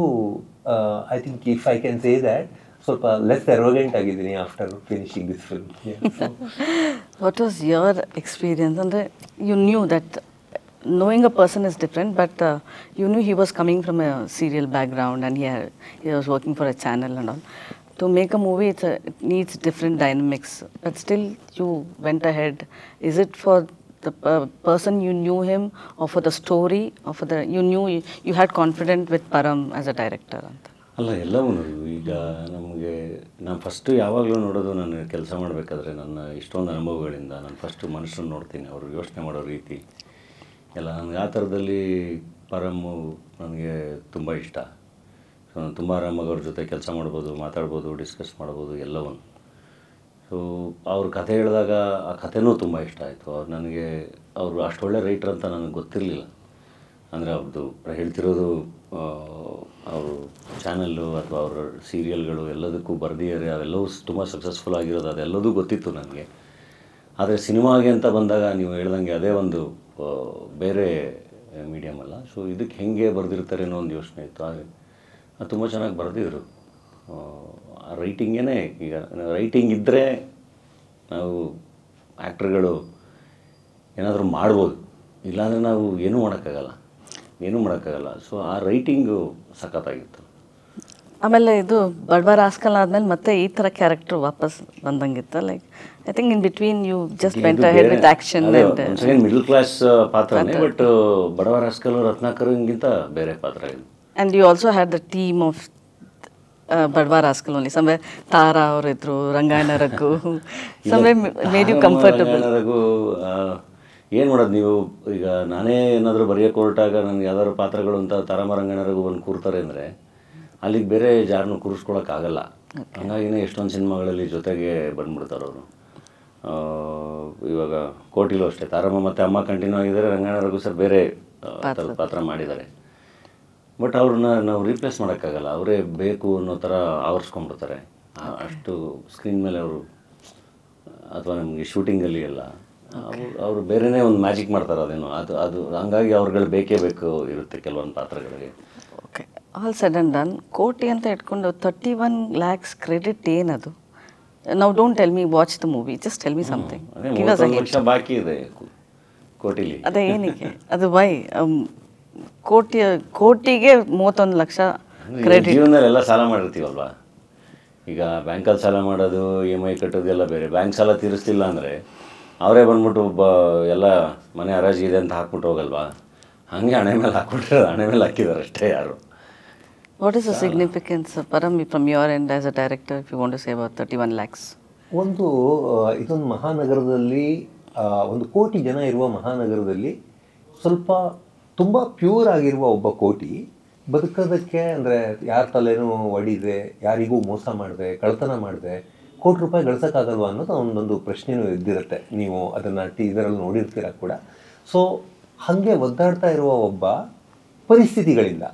I think if I can say that ಸ್ವಲ್ಪ ಲೆಸ್ ಎರೋಗೆಂಟ್ ಆಗಿದ್ದೀನಿ after finishing this film. What was your experience? And you knew that knowing a person is different, but you knew he was coming from a serial background and he was working for a channel and all. To make a movie, it needs different dynamics, but still you went ahead. Is it for the person you knew him, or for the story, or for the you had confidence with Param as a director? ಅಲ್ಲ, ಎಲ್ಲವೂ ಈಗ ನಾನು first ಯಾವಾಗಲೂ ನೋಡೋದು, ನಾನು ಕೆಲಸ ಮಾಡಬೇಕಾದ್ರೆ ನನ್ನ ಇಷ್ಟೊಂದು ಅನುಭವಗಳಿಂದ ನಾನು ಫಸ್ಟು ಮನುಷ್ಯರನ್ನು ನೋಡ್ತೀನಿ, ಅವರು ಯೋಚನೆ ಮಾಡೋ ರೀತಿ ಎಲ್ಲ. ನನಗೆ ಆ ಥರದಲ್ಲಿ ಪರಮ್ಮು ನನಗೆ ತುಂಬ ಇಷ್ಟ. ಸೊ ನಾನು ತುಂಬ ಆರಾಮಾಗಿ ಅವ್ರ ಜೊತೆ ಕೆಲಸ ಮಾಡ್ಬೋದು, ಮಾತಾಡ್ಬೋದು, ಡಿಸ್ಕಸ್ ಮಾಡ್ಬೋದು ಎಲ್ಲವನ್ನು. ಸೊ ಅವ್ರ ಕಥೆ ಹೇಳಿದಾಗ ಆ ಕಥೆನೂ ತುಂಬ ಇಷ್ಟ ಆಯಿತು. ಅವರು ಅಷ್ಟೊಳ್ಳೆ ರೈಟರ್ ಅಂತ ನನಗೆ ಗೊತ್ತಿರಲಿಲ್ಲ. ಅಂದರೆ ಅವ್ರದ್ದು ಹೇಳ್ತಿರೋದು ಅವರು ಚಾನಲ್ಲು ಅಥವಾ ಅವರ ಸೀರಿಯಲ್ಗಳು ಎಲ್ಲದಕ್ಕೂ ಬರೆದಿದ್ದಾರೆ, ಅವೆಲ್ಲವೂ ತುಂಬ ಸಕ್ಸಸ್ಫುಲ್ ಆಗಿರೋದು, ಅದೆಲ್ಲದೂ ಗೊತ್ತಿತ್ತು ನನಗೆ. ಆದರೆ ಸಿನಿಮಾಗೆ ಅಂತ ಬಂದಾಗ ನೀವು ಹೇಳ್ದಂಗೆ ಅದೇ ಒಂದು ಬೇರೆ ಮೀಡಿಯಮ್ ಅಲ್ಲ. ಸೊ ಇದಕ್ಕೆ ಹೆಂಗೆ ಬರೆದಿರ್ತಾರೆ ಅನ್ನೋ ಒಂದು ಯೋಚನೆ ಇತ್ತು. ಹಾಗೆ ಅದು ತುಂಬ ಚೆನ್ನಾಗಿ ಬರೆದಿದ್ರು. ಆ ರೈಟಿಂಗೇ, ಈಗ ರೈಟಿಂಗ್ ಇದ್ದರೆ ನಾವು ಆ್ಯಕ್ಟ್ರ್ಗಳು ಏನಾದರೂ ಮಾಡ್ಬೋದು, ಇಲ್ಲಾಂದರೆ ನಾವು ಏನೂ ಮಾಡೋಕ್ಕಾಗಲ್ಲ. ಸೊ ಆ ರೈಟಿಂಗು ಸಖತ್ತಾಗಿತ್ತು. ಆಮೇಲೆ ಇದು ಬಡವ ರಾಸ್ಕಲ್ ಆದ್ಮೇಲೆ ಮತ್ತೆ ಈ ಥರ ಕ್ಯಾರೆಕ್ಟರ್ ವಾಪಸ್ ಬಂದಂಗಿತ್ತು. Like I think in between you just went ahead with action and middle class ಪಾತ್ರನೇ, ಬಟ್ ಬಡವ ರಾಸ್ಕಲ್ ರತ್ನಾಕರ್ಗಿಂತ ಬೇರೆ ಪಾತ್ರ ಇದು. And you also had the team of Badava Rascal only. Some way Tara ಅವರಿದ್ರು, Rangayana Raghu, some way made you comfortable. ಏನು ಮಾಡೋದು ನೀವು, ಈಗ ನಾನೇ ಏನಾದರೂ ಬರೆಯೋಕೆ ಹೊರಟಾಗ ನನಗೆ ಯಾವ್ದಾದ್ರು ಪಾತ್ರಗಳು ಅಂತ ತಾರಾಮರಂಗಣರಿಗೂ ಬಂದು ಕೂರ್ತಾರೆ ಅಂದರೆ ಅಲ್ಲಿಗೆ ಬೇರೆ ಜಾರನ್ನು ಕೂರಿಸ್ಕೊಳಕ್ಕಾಗಲ್ಲ. ಹಂಗಾಗಿನೇ ಎಷ್ಟೊಂದು ಸಿನಿಮಾಗಳಲ್ಲಿ ಜೊತೆಗೆ ಬಂದ್ಬಿಡ್ತಾರೆ ಅವರು. ಇವಾಗ ಕೋಟಿಲೂ ಅಷ್ಟೇ, ತಾರಮ್ಮ ಮತ್ತು ಅಮ್ಮ ಕಂಟಿನ್ಯೂ ಆಗಿದ್ದಾರೆ, ರಂಗಾಯಣ ಸರ್ ಬೇರೆ ಪಾತ್ರ ಮಾಡಿದ್ದಾರೆ. ಬಟ್ ಅವ್ರನ್ನ ನಾವು ರೀಪ್ಲೇಸ್ ಮಾಡೋಕ್ಕಾಗಲ್ಲ, ಅವರೇ ಬೇಕು ಅನ್ನೋ ಥರ ಆವರಿಸ್ಕೊಂಡ್ಬಿಡ್ತಾರೆ. ಅಷ್ಟು ಸ್ಕ್ರೀನ್ ಮೇಲೆ ಅವರು, ಅಥವಾ ನಮಗೆ ಶೂಟಿಂಗಲ್ಲಿ ಎಲ್ಲ ಅವರು ಬೇರೆಯೇ ಒಂದು ಮ್ಯಾಜಿಕ್ ಮಾಡ್ತಾರೆ. ಅದೇನೋ ಅದು ಹಂಗಾಗಿ ಅವ್ರುಗಳು ಬೇಕೇ ಬೇಕು ಇರುತ್ತೆ ಕೆಲವೊಂದು ಪಾತ್ರಗಳಿಗೆ. Okay, all said and done. ಕೋಟಿ ಅಂತ ಇಟ್ಕೊಂಡು 31 lakhs ಕ್ರೆಡಿಟ್ ಏನದು? ನಾವು don't tell me watch the movie, just tell me something. 31 lakh ಬಾಕಿ ಇದೆ ಕೋಟಿಲಿ. ಅದೇ ಏನಕ್ಕೆ ಅದು ವೈ ಕೋಟಿಗೆ 31 ಲಕ್ಷ ಕ್ರೆಡಿಟ್? ಜೀವನದಲ್ಲಿ ಎಲ್ಲ ಸಾಲ ಮಾಡಿರ್ತೀವಲ್ವಾ. ಈಗ ಬ್ಯಾಂಕಲ್ಲಿ ಸಾಲ ಮಾಡೋದು, EMI ಕಟ್ಟೋದು ಎಲ್ಲ ಬೇರೆ. ಬ್ಯಾಂಕ್ ಸಾಲ ತೀರಿಸ್ತಿಲ್ಲ ಅಂದರೆ ಅವರೇ ಬಂದ್ಬಿಟ್ಟು ಎಲ್ಲ ಮನೆ ಹರಾಜಿದೆ ಅಂತ ಹಾಕ್ಬಿಟ್ಟು ಹೋಗಲ್ವಾ, ಹಾಗೆ ಹಣೆ ಮೇಲೆ ಹಾಕ್ಬಿಟ್ಟಿರೋದು, ಹಣೆ ಮೇಲೆ ಹಾಕಿದ್ದಾರೆ ಅಷ್ಟೇ ಯಾರು. ವಾಟ್ ಇಸ್ ದ ಸಿಗ್ನಿಫಿಕೆನ್ಸ್ ಪರಮ್ from your end as a director, if you want to say about 31 lakhs? ಇದೊಂದು ಮಹಾನಗರದಲ್ಲಿ, ಒಂದು ಕೋಟಿ ಜನ ಇರುವ ಮಹಾನಗರದಲ್ಲಿ ಸ್ವಲ್ಪ ತುಂಬ ಪ್ಯೂರ್ ಆಗಿರುವ ಒಬ್ಬ ಕೋಟಿ ಬದುಕೋದಕ್ಕೆ, ಅಂದರೆ ಯಾರ ತಲೆನೂ ಒಡಿದೆ, ಯಾರಿಗೂ ಮೋಸ ಮಾಡಿದೆ, ಕಳ್ತನ ಮಾಡಿದೆ ₹1 ಕೋಟಿ ಗಳಿಸೋಕ್ಕಾಗಲ್ವ ಅನ್ನೋದು ಒಂದೊಂದು ಪ್ರಶ್ನೆಯೂ ಇದ್ದಿರುತ್ತೆ. ನೀವು ಅದನ್ನು ಟೀಸರಲ್ಲಿ ನೋಡಿರ್ತೀರ ಕೂಡ. ಸೊ ಹಾಗೆ ಒದ್ದಾಡ್ತಾ ಇರುವ ಒಬ್ಬ ಪರಿಸ್ಥಿತಿಗಳಿಂದ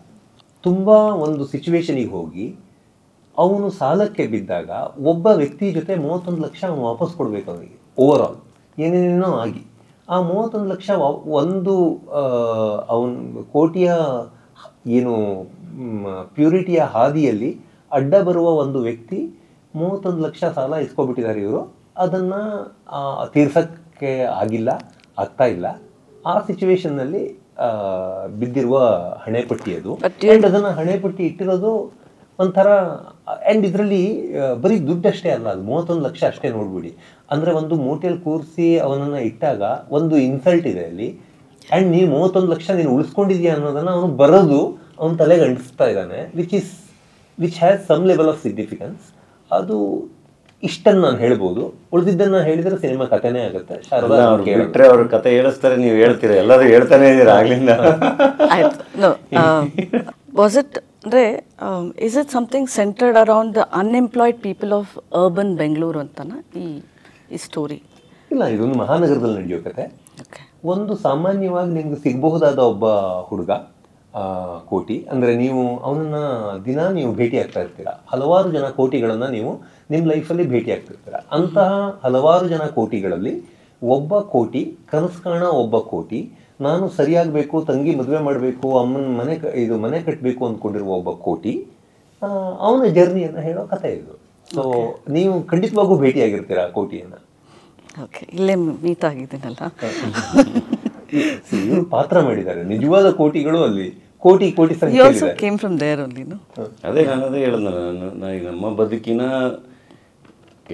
ತುಂಬ ಒಂದು ಸಿಚುವೇಶನಿಗೆ ಹೋಗಿ ಅವನು ಸಾಲಕ್ಕೆ ಬಿದ್ದಾಗ ಒಬ್ಬ ವ್ಯಕ್ತಿ ಜೊತೆ 31 ಲಕ್ಷ ಅವನು ವಾಪಸ್ ಕೊಡಬೇಕು ಅವನಿಗೆ ಓವರ್ ಆಲ್ ಏನೇನೇನೋ ಆಗಿ. ಆ 31 ಲಕ್ಷ ಒಂದು ಅವನ ಕೋಟಿಯ ಏನು ಪ್ಯೂರಿಟಿಯ ಹಾದಿಯಲ್ಲಿ ಅಡ್ಡ ಬರುವ ಒಂದು ವ್ಯಕ್ತಿ 31 ಲಕ್ಷ ಸಾಲ ಇಸ್ಕೊಬಿಟ್ಟಿದ್ದಾರೆ ಇವರು. ಅದನ್ನು ತೀರ್ಸೋಕ್ಕೆ ಆಗ್ತಾ ಇಲ್ಲ. ಆ ಸಿಚುವೇಶನ್ನಲ್ಲಿ ಬಿದ್ದಿರುವ ಹಣೆಪಟ್ಟಿ ಅದು. ಆ್ಯಂಡ್ ಅದನ್ನು ಹಣೆಪಟ್ಟಿ ಇಟ್ಟಿರೋದು ಒಂಥರ. ಆ್ಯಂಡ್ ಇದರಲ್ಲಿ ಬರೀ ದುಡ್ಡಷ್ಟೇ ಅಲ್ಲ, ಅದು 31 ಲಕ್ಷ ಅಷ್ಟೇ ನೋಡ್ಬಿಡಿ. ಅಂದರೆ ಒಂದು ಮೂಟೆಯಲ್ಲಿ ಕೂರಿಸಿ ಅವನನ್ನು ಇಟ್ಟಾಗ ಒಂದು ಇನ್ಸಲ್ಟ್ ಇದೆ ಅಲ್ಲಿ. ಆ್ಯಂಡ್ ನೀವು 31 ಲಕ್ಷ ನೀನು ಉಳಿಸ್ಕೊಂಡಿದ್ಯಾ ಅನ್ನೋದನ್ನು ಅವನು ಬರೋದು ಅವನ ತಲೆಗೆ ಅಂಟಿಸ್ತಾ ಇದ್ದಾನೆ, which has some level of significance. ಅದು ಇಷ್ಟನ್ನು ನಾನು ಹೇಳ್ಬೋದು. ಉಳಿದಿದ್ದನ್ನು ಹೇಳಿದರೆ ಸಿನಿಮಾ ಕಥೆನೇ ಆಗುತ್ತೆ. ಶಾರದಾ ಬಿಟ್ಟರೆ ಅವ್ರ ಕತೆ ಹೇಳಿಸ್ತಾರೆ, ನೀವು ಹೇಳ್ತೀರ, ಎಲ್ಲರೂ ಹೇಳ್ತಾನೆ ಇದ್ದೀರಾ ಆಗ್ಲಿಂದ. ವಾಸ್ ಇಟ್ ಅಂದರೆ is it something centred around the unemployed people of urban Bengaluru ಅಂತನಾ ಈ ಸ್ಟೋರಿ? ಇಲ್ಲ, ಇದೊಂದು ಮಹಾನಗರದಲ್ಲಿ ನಡೆಯೋ ಕತೆ. ಒಂದು ಸಾಮಾನ್ಯವಾಗಿ ನಿಮ್ಗೆ ಸಿಗಬಹುದಾದ ಒಬ್ಬ ಹುಡುಗ ಕೋಟಿ. ಅಂದರೆ ನೀವು ಅವನನ್ನು ದಿನ ನೀವು ಭೇಟಿ ಆಗ್ತಾ ಇರ್ತೀರ. ಹಲವಾರು ಜನ ಕೋಟಿಗಳನ್ನು ನೀವು ನಿಮ್ಮ ಲೈಫಲ್ಲಿ ಭೇಟಿ ಆಗ್ತಿರ್ತೀರ. ಅಂತಹ ಹಲವಾರು ಜನ ಕೋಟಿಗಳಲ್ಲಿ ಒಬ್ಬ ಕೋಟಿ, ಕನಸು ಕಾಣೋ ಒಬ್ಬ ಕೋಟಿ, ನಾನು ಸರಿಯಾಗಬೇಕು, ತಂಗಿ ಮದುವೆ ಮಾಡಬೇಕು, ಅಮ್ಮನ ಮನೆ ಕಟ್ಟಬೇಕು ಅಂದ್ಕೊಂಡಿರುವ ಒಬ್ಬ ಕೋಟಿ, ಅವನ ಜರ್ನಿಯನ್ನು ಹೇಳೋ ಕಥೆ ಇದು. ಸೊ ನೀವು ಖಂಡಿತವಾಗೂ ಭೇಟಿಯಾಗಿರ್ತೀರ ಆ ಕೋಟಿಯನ್ನು. ಓಕೆ, ಇಲ್ಲೇ ಮೀಟ್ ಆಗಿದ್ದೀನಲ್ಲ. ಪಾತ್ರ ಮಾಡಿದ್ದಾರೆ ನಿಜವಾದ ಕೋಟಿಗಳು ಅಲ್ಲಿ ಕೋಟಿ ಅದೇ ನಾನದೇ ಹೇಳಿದ್ನಲ್ಲ, ನಮ್ಮ ಬದುಕಿನ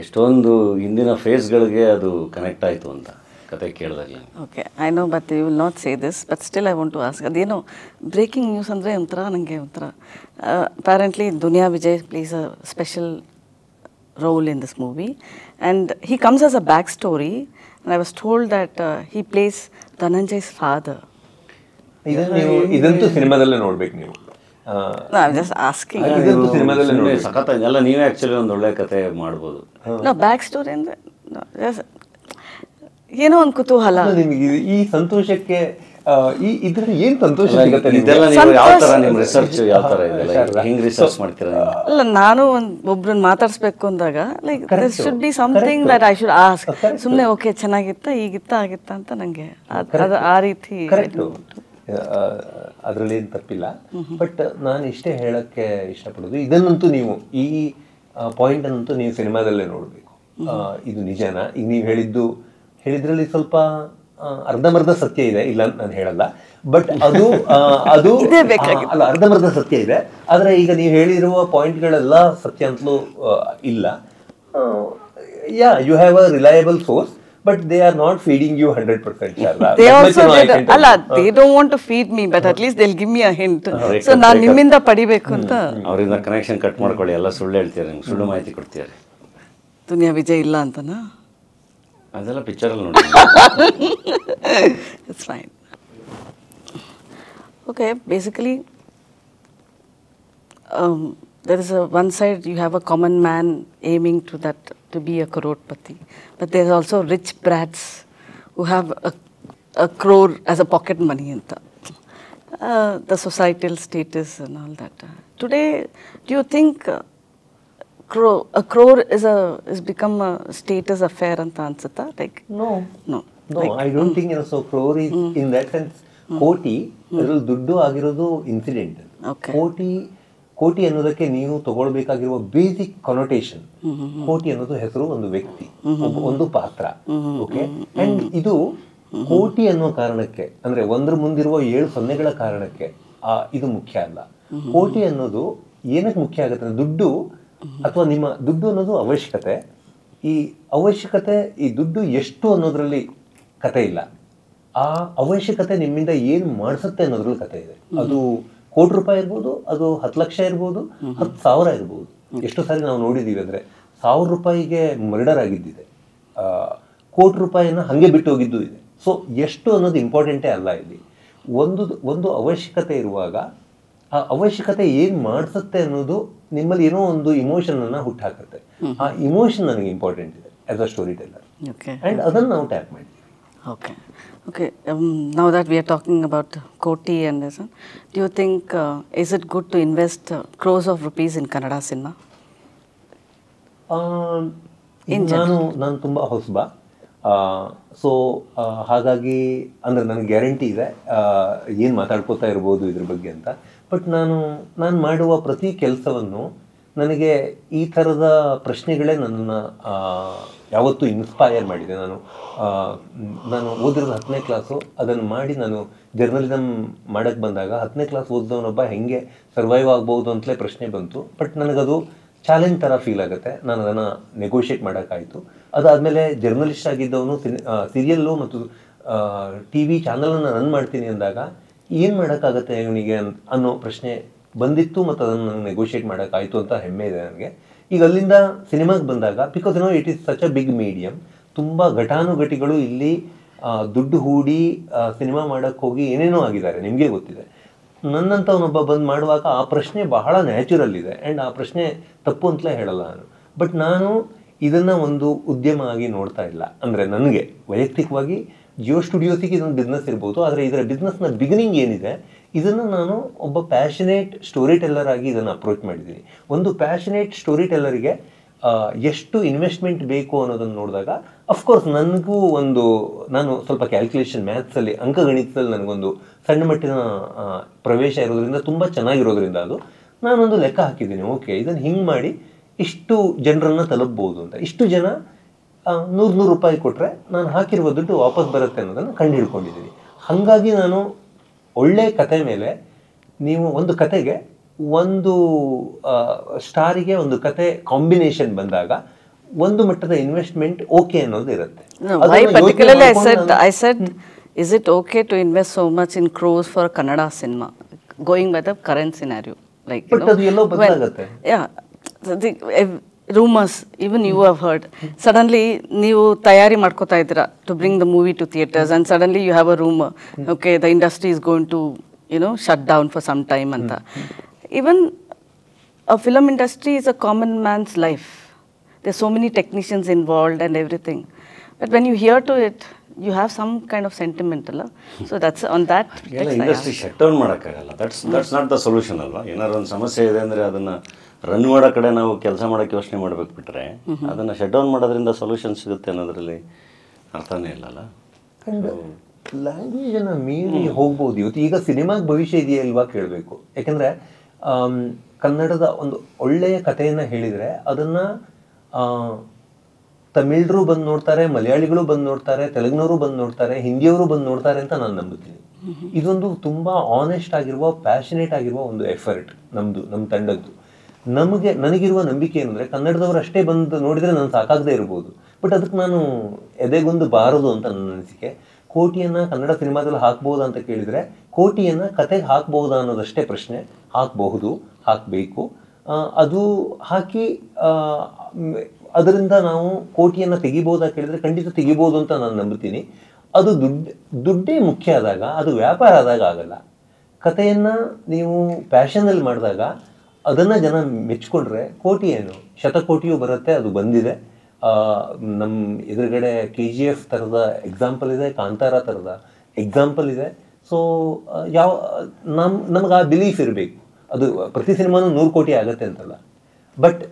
ಎಷ್ಟೊಂದು ಹಿಂದಿನ ಫೇಸ್ಗಳಿಗೆ ಅದು ಕನೆಕ್ಟ್ ಆಯಿತು ಅಂತ ಕತೆ ಕೇಳಿದಾಗಲೇ. Okay, I know, but you will not say this, but still I want to ask. ಅದೇನೋ ಬ್ರೇಕಿಂಗ್ ನ್ಯೂಸ್ ಅಂದರೆ ಒಂಥರ ನನಗೆ ಒಂಥರ apparently Duniya Vijay plays a special role in this movie, and he comes as a backstory, and I was told that he plays Dhananjay's father. ಇದಂತೂ ಸಿನಿಮಾದಲ್ಲೇ ನೋಡ್ಬೇಕು ನೀವು. No, I'm just asking. ಇದಂತೂ ಸಿನಿಮಾದಲ್ಲೇ ನೋಡ್ಬೇಕು. ಸಖತ್ತಾಗಿ ಎಲ್ಲ ನೀವೇ ಆ್ಯಕ್ಚುಲಿ ಒಂದು ಒಳ್ಳೆ ಕತೆ ಮಾಡ್ಬೋದು. No, backstory ಅಂದರೆ ಏನೋ ಒಂದು ಕುತೂಹಲ. ನಿಮಗೆ ಈ ಸಂತೋಷಕ್ಕೆ ಇದ್ರಲ್ಲಿ ಏನು ಸಂತೋಷ ಸಿಗುತ್ತೆ? ಅಲ್ಲ, ನಾನು ಒಬ್ರನ್ನ ಮಾತಾಡ್ಸ್ಬೇಕು ಅಂದಾಗ like this should be something that I should ask. ಸುಮ್ಮನೆ ಓಕೆ ಚೆನ್ನಾಗಿತ್ತ, ಈಗಿತ್ತ, ಆಗಿತ್ತ ಅಂತ ನನಗೆ ಅದು ಆ ರೀತಿ. ಅದರಲ್ಲಿ ಏನು ತಪ್ಪಿಲ್ಲ. ಬಟ್ ನಾನು ಇಷ್ಟೇ ಹೇಳಕ್ಕೆ ಇಷ್ಟಪಡೋದು, ಇದನ್ನಂತೂ ನೀವು ಈ ಪಾಯಿಂಟನ್ನಂತೂ ನೀವು ಸಿನಿಮಾದಲ್ಲೇ ನೋಡಬೇಕು. ಇದು ನಿಜನಾ? ಈಗ ನೀವು ಹೇಳಿದ್ರಲ್ಲಿ ಸ್ವಲ್ಪ ಅರ್ಧಮರ್ಧ ಸತ್ಯ ಇದೆ, ಇಲ್ಲ ನಾನು ಹೇಳಲ್ಲ. ಬಟ್ ಅದು ಅಲ್ಲ, ಅರ್ಧಮರ್ಧ ಸತ್ಯ ಇದೆ. ಆದರೆ ಈಗ ನೀವು ಹೇಳಿರುವ ಪಾಯಿಂಟ್ಗಳೆಲ್ಲ ಸತ್ಯ ಅಂತಲೂ ಇಲ್ಲ. You have a reliable source, but they are not feeding you 100%. ಅಲ್ಲ, they don't want to feed me, but at least they will give me a hint. So ನಾನು ನಿಮ್ಮಿಂದ ಪಡಿಬೇಕು ಅಂತ. ಅವರಿಂದ ಕನೆಕ್ಷನ್ ಕಟ್ ಮಾಡ್ಕೊಳ್ಳಿ, ಎಲ್ಲ ಸುಳ್ಳು ಹೇಳ್ತೀರಾ, ಸುಳ್ಳು ಮಾಹಿತಿ ಕೊಡ್ತೀರಾ. ದುನಿಯಾ ವಿಜಯ್ ಇಲ್ಲ ಅಂತನಾ? ಅದೆಲ್ಲ ಪಿಕ್ಚರಲ್ಲಿ ನೋಡಿ. It's fine. Okay, basically there is one side you have a common man aiming to be a crorepati, but there are also rich brats who have a crore as a pocket money anta. The societal status and all that. Today, do you think a crore is become a status affair anta ansutta? Like no, like, I don't think so. Crore is in that sense ಕೋಟಿ, ಅದರಲ್ಲಿ ದುಡ್ಡು ಆಗಿರೋದು incident. ಕೋಟಿ ಅನ್ನೋದಕ್ಕೆ ನೀವು ತಗೊಳ್ಬೇಕಾಗಿರುವ basic ಕೊನೋಟೇಷನ್, ಕೋಟಿ ಅನ್ನೋದು ಹೆಸರು, ಒಂದು ವ್ಯಕ್ತಿ, ಒಂದು ಪಾತ್ರ. ಓಕೆ, ಅಂಡ್ ಇದು ಕೋಟಿ ಅನ್ನೋ ಕಾರಣಕ್ಕೆ, ಅಂದ್ರೆ ಒಂದ್ರ ಮುಂದಿರುವ 7 ಸೊನ್ನೆಗಳ ಕಾರಣಕ್ಕೆ ಇದು ಮುಖ್ಯ ಅಲ್ಲ. ಕೋಟಿ ಅನ್ನೋದು ಏನಕ್ಕೆ ಮುಖ್ಯ ಆಗುತ್ತೆ? ದುಡ್ಡು ಅಥವಾ ನಿಮ್ಮ ದುಡ್ಡು ಅನ್ನೋದು ಅವಶ್ಯಕತೆ. ಈ ಅವಶ್ಯಕತೆ, ಈ ದುಡ್ಡು ಎಷ್ಟು ಅನ್ನೋದ್ರಲ್ಲಿ ಕತೆ ಇಲ್ಲ. ಆ ಅವಶ್ಯಕತೆ ನಿಮ್ಮಿಂದ ಏನು ಮಾಡಿಸುತ್ತೆ ಅನ್ನೋದ್ರಲ್ಲಿ ಕತೆ ಇದೆ. ಅದು ಕೋಟಿ ರೂಪಾಯಿ ಇರ್ಬೋದು, ಅದು 10 ಲಕ್ಷ ಇರ್ಬೋದು, 10,000 ಇರ್ಬೋದು. ಎಷ್ಟು ಸಾರಿ ನಾವು ನೋಡಿದ್ದೀವಿ ಅಂದರೆ 1,000 ರೂಪಾಯಿಗೆ ಮರ್ಡರ್ ಆಗಿದ್ದಿದೆ, ಕೋಟಿ ರೂಪಾಯಿನ ಹಾಗೆ ಬಿಟ್ಟು ಹೋಗಿದ್ದು ಇದೆ. ಸೊ ಎಷ್ಟು ಅನ್ನೋದು ಇಂಪಾರ್ಟೆಂಟೇ ಅಲ್ಲ ಇಲ್ಲಿ. ಒಂದು ಅವಶ್ಯಕತೆ ಇರುವಾಗ ಆ ಅವಶ್ಯಕತೆ ಏನು ಮಾಡಿಸುತ್ತೆ ಅನ್ನೋದು ನಿಮ್ಮಲ್ಲಿ ಏನೋ ಒಂದು ಇಮೋಷನನ್ನು ಹುಟ್ಟಾಕತ್ತೆ. ಆ ಇಮೋಷನ್ ನನಗೆ ಇಂಪಾರ್ಟೆಂಟ್ ಇದೆ as a story teller, and ಅದನ್ನು ನಾವು ಟ್ಯಾಪ್ ಮಾಡ್ತೀವಿ. Okay. Now that we are talking about Koti and this, do you think is it good to invest crores of rupees in Kannada cinema? ನಾನು ತುಂಬ ಹೊಸಬ. So ಹಾಗಾಗಿ ಅಂದರೆ ನನಗೆ guarantee ಇದೆ ಏನು ಮಾತಾಡ್ಕೋತಾ ಇರ್ಬೋದು ಇದ್ರ ಬಗ್ಗೆ ಅಂತ. ಬಟ್ ನಾನು ಮಾಡುವ ಪ್ರತಿ ಕೆಲಸವನ್ನು ನನಗೆ ಈ ಥರದ ಪ್ರಶ್ನೆಗಳೇ ನನ್ನನ್ನು ಯಾವತ್ತೂ ಇನ್ಸ್ಪೈರ್ ಮಾಡಿದೆ. ನಾನು ಓದಿರೋದು 10ನೇ ಕ್ಲಾಸು. ಅದನ್ನು ಮಾಡಿ ನಾನು ಜರ್ನಲಿಸಮ್ ಮಾಡೋಕ್ಕೆ ಬಂದಾಗ 10ನೇ ಕ್ಲಾಸ್ ಓದಿದವನೊಬ್ಬ ಹೆಂಗೆ ಸರ್ವೈವ್ ಆಗ್ಬೋದು ಅಂತಲೇ ಪ್ರಶ್ನೆ ಬಂತು. ಬಟ್ ನನಗದು ಚಾಲೆಂಜ್ ಥರ ಫೀಲ್ ಆಗುತ್ತೆ. ನಾನು ಅದನ್ನು ನೆಗೋಷಿಯೇಟ್ ಮಾಡೋಕ್ಕಾಯಿತು. ಅದಾದಮೇಲೆ ಜರ್ನಲಿಸ್ಟ್ ಆಗಿದ್ದವನು ಸೀರಿಯಲ್ಲು ಮತ್ತು ಟಿ ವಿ ಚಾನಲನ್ನು ರನ್ ಮಾಡ್ತೀನಿ ಅಂದಾಗ ಏನು ಮಾಡೋಕ್ಕಾಗತ್ತೆ ಇವನಿಗೆ ಅನ್ನೋ ಪ್ರಶ್ನೆ ಬಂದಿತ್ತು ಮತ್ತು ಅದನ್ನು ನನಗೆ ನೆಗೋಷಿಯೇಟ್ ಮಾಡೋಕ್ಕಾಯಿತು ಅಂತ ಹೆಮ್ಮೆ ಇದೆ ನನಗೆ. ಈಗ ಅಲ್ಲಿಂದ ಸಿನಿಮಾಗೆ ಬಂದಾಗ because it is such a big medium, ತುಂಬ ಘಟಾನುಘಟಿಗಳು ಇಲ್ಲಿ ದುಡ್ಡು ಹೂಡಿ ಸಿನಿಮಾ ಮಾಡೋಕ್ಕೆ ಹೋಗಿ ಏನೇನೋ ಆಗಿದ್ದಾರೆ, ನಿಮಗೆ ಗೊತ್ತಿದೆ. ನನ್ನಂಥವನೊಬ್ಬ ಬಂದು ಮಾಡುವಾಗ ಆ ಪ್ರಶ್ನೆ ಬಹಳ ನ್ಯಾಚುರಲ್ ಇದೆ ಆ್ಯಂಡ್ ಆ ಪ್ರಶ್ನೆ ತಪ್ಪು ಅಂತಲೇ ಹೇಳಲ್ಲ ನಾನು. ಬಟ್ ನಾನು ಇದನ್ನು ಒಂದು ಉದ್ಯಮ ಆಗಿ ನೋಡ್ತಾ ಇಲ್ಲ. ಅಂದರೆ ನನಗೆ ವೈಯಕ್ತಿಕವಾಗಿ ಜಿಯೋ ಸ್ಟುಡಿಯೋಸಿಗೆ ಇದೊಂದು ಬಿಸ್ನೆಸ್ ಇರ್ಬೋದು, ಆದರೆ ಇದರ ಬಿಸ್ನೆಸ್ನ ಬಿಗಿನಿಂಗ್ ಏನಿದೆ ಇದನ್ನು ನಾನು ಒಬ್ಬ ಪ್ಯಾಷನೇಟ್ ಸ್ಟೋರಿ ಟೆಲ್ಲರ್ ಆಗಿ ಇದನ್ನು ಅಪ್ರೋಚ್ ಮಾಡಿದ್ದೀನಿ. ಒಂದು ಪ್ಯಾಷನೇಟ್ ಸ್ಟೋರಿ ಟೆಲ್ಲರಿಗೆ ಎಷ್ಟು ಇನ್ವೆಸ್ಟ್ಮೆಂಟ್ ಬೇಕು ಅನ್ನೋದನ್ನು ನೋಡಿದಾಗ ಅಫ್ಕೋರ್ಸ್ ನನಗೂ ನಾನು ಸ್ವಲ್ಪ ಕ್ಯಾಲ್ಕುಲೇಷನ್ ಮ್ಯಾಥ್ಸಲ್ಲಿ ಅಂಕಗಣಿತದಲ್ಲಿ ನನಗೊಂದು ಸಣ್ಣ ಮಟ್ಟಿನ ಪ್ರವೇಶ ಇರೋದ್ರಿಂದ ತುಂಬ ಚೆನ್ನಾಗಿರೋದ್ರಿಂದ ನಾನೊಂದು ಲೆಕ್ಕ ಹಾಕಿದ್ದೀನಿ. ಓಕೆ, ಇದನ್ನು ಹಿಂಗೆ ಮಾಡಿ ಇಷ್ಟು ಜನರನ್ನು ತಲುಪ್ಬೋದು ಅಂತ. ಇಷ್ಟು ಜನ 100 ರೂಪಾಯಿ ಕೊಟ್ಟರೆ ನಾನು ಹಾಕಿರುವ ದುಡ್ಡು ವಾಪಸ್ ಬರುತ್ತೆ ಅನ್ನೋದನ್ನು ಕಂಡು ಹಿಡ್ಕೊಂಡಿದ್ದೀನಿ. ಹಾಗಾಗಿ ನಾನು ಒಳ್ಳೆ ಕತೆ ಮೇಲೆ ನೀವು ಒಂದು ಕತೆಗೆ ಒಂದು ಸ್ಟಾರಿಗೆ ಒಂದು ಕತೆ ಕಾಂಬಿನೇಷನ್ ಬಂದಾಗ ಒಂದು ಮಟ್ಟದ ಇನ್ವೆಸ್ಟ್ಮೆಂಟ್ ಓಕೆ ಅನ್ನೋದು ಇರುತ್ತೆ. Why particularly I said is it okay to invest so much in crores for Kannada cinema going by the current scenario, like but ಅದು ಎಲ್ಲೋ ಬದಲಾಗುತ್ತೆ. Rumors even you have heard suddenly ನೀವು ತಯಾರಿ ಮಾಡ್ಕೋತಾ ಇದ್ದೀರಾ to bring the movie to theaters and suddenly you have a rumor, okay, the industry is going to shut down for some time anta. Even a film industry is a common man's life. There's so many technicians involved and everything, but when you hear to it you have some kind of sentiment alla. So that's on that industry shut down ಮಾಡೋಕ್ಕಾಗಲ್ಲ. that's not the solution ಅಲ್ವಾ. ಏನಾದ್ರು ಒಂದು ಸಮಸ್ಯೆ ಇದೆ ಅಂದರೆ ಅದನ್ನು run ಮಾಡೋ ಕಡೆ ನಾವು ಕೆಲಸ ಮಾಡೋಕ್ಕೆ ಯೋಚನೆ ಮಾಡಬೇಕು ಬಿಟ್ಟರೆ ಅದನ್ನು ಶಟ್ ಡೌನ್ ಮಾಡೋದ್ರಿಂದ ಸೊಲ್ಯೂಷನ್ ಸಿಗುತ್ತೆ ಅನ್ನೋದ್ರಲ್ಲಿ ಅರ್ಥನೇ ಇಲ್ಲಲ್ಲ. ಲ್ಯಾಂಗ್ವೇಜನ್ನು ಮೀರಿ ಹೋಗ್ಬೋದು. ಇವತ್ತು ಈಗ ಸಿನಿಮಾಗೆ ಭವಿಷ್ಯ ಇದೆಯಾ ಇಲ್ವಾ ಕೇಳಬೇಕು. ಯಾಕೆಂದರೆ ಕನ್ನಡದ ಒಂದು ಒಳ್ಳೆಯ ಕಥೆಯನ್ನು ಹೇಳಿದರೆ ಅದನ್ನು ತಮಿಳರು ಬಂದು ನೋಡ್ತಾರೆ, ಮಲಯಾಳಿಗಳು ಬಂದು ನೋಡ್ತಾರೆ, ತೆಲುಗಿನವರು ಬಂದು ನೋಡ್ತಾರೆ, ಹಿಂದಿಯವರು ಬಂದು ನೋಡ್ತಾರೆ ಅಂತ ನಾನು ನಂಬುತ್ತೀನಿ. ಇದೊಂದು ತುಂಬ ಆನೆಸ್ಟ್ ಆಗಿರುವ ಪ್ಯಾಷನೇಟ್ ಆಗಿರುವ ಒಂದು ಎಫರ್ಟ್ ನಮ್ಮ ತಂಡದ್ದು. ನನಗಿರುವ ನಂಬಿಕೆ ಏನಂದರೆ ಕನ್ನಡದವರು ಅಷ್ಟೇ ಬಂದು ನೋಡಿದರೆ ನಾನು ಸಾಕಾಗದೇ ಇರ್ಬೋದು, ಬಟ್ ಅದಕ್ಕೆ ನಾನು ಎದೆಗೊಂದು ಬಾರದು ಅಂತ ನನ್ನ ಅನಿಸಿಕೆ. ಕೋಟಿಯನ್ನು ಕನ್ನಡ ಸಿನಿಮಾದಲ್ಲಿ ಹಾಕ್ಬೋದಾ ಅಂತ ಕೇಳಿದರೆ ಕೋಟಿಯನ್ನು ಕತೆಗೆ ಹಾಕ್ಬೋದಾ ಅನ್ನೋದಷ್ಟೇ ಪ್ರಶ್ನೆ. ಹಾಕಬಹುದು, ಹಾಕಬೇಕು. ಅದು ಹಾಕಿ ಅದರಿಂದ ನಾವು ಕೋಟಿಯನ್ನು ತೆಗಿಬೋದಾ ಕೇಳಿದರೆ ಖಂಡಿತ ತೆಗಿಬೋದು ಅಂತ ನಾನು ನಂಬುತ್ತೀನಿ. ಅದು ದುಡ್ಡೇ ಮುಖ್ಯ ಆದಾಗ, ಅದು ವ್ಯಾಪಾರ ಆದಾಗ ಆಗಲ್ಲ. ಕಥೆಯನ್ನು ನೀವು ಪ್ಯಾಷನಲ್ಲಿ ಮಾಡಿದಾಗ ಅದನ್ನು ಜನ ಮೆಚ್ಕೊಂಡ್ರೆ ಕೋಟಿ ಏನು ಶತಕೋಟಿಯೂ ಬರುತ್ತೆ. ಅದು ಬಂದಿದೆ. ನಮ್ಮ ಎದುರುಗಡೆ KGF ಥರದ ಎಕ್ಸಾಂಪಲ್ ಇದೆ, ಕಾಂತಾರ ಥರದ ಎಕ್ಸಾಂಪಲ್ ಇದೆ. ಸೊ ನಮ್ಗೆ ಆ ಬಿಲೀಫ್ ಇರಬೇಕು. ಅದು ಪ್ರತಿ ಸಿನಿಮಾನೂ 100 ಕೋಟಿ ಆಗುತ್ತೆ ಅಂತಲ್ಲ, ಬಟ್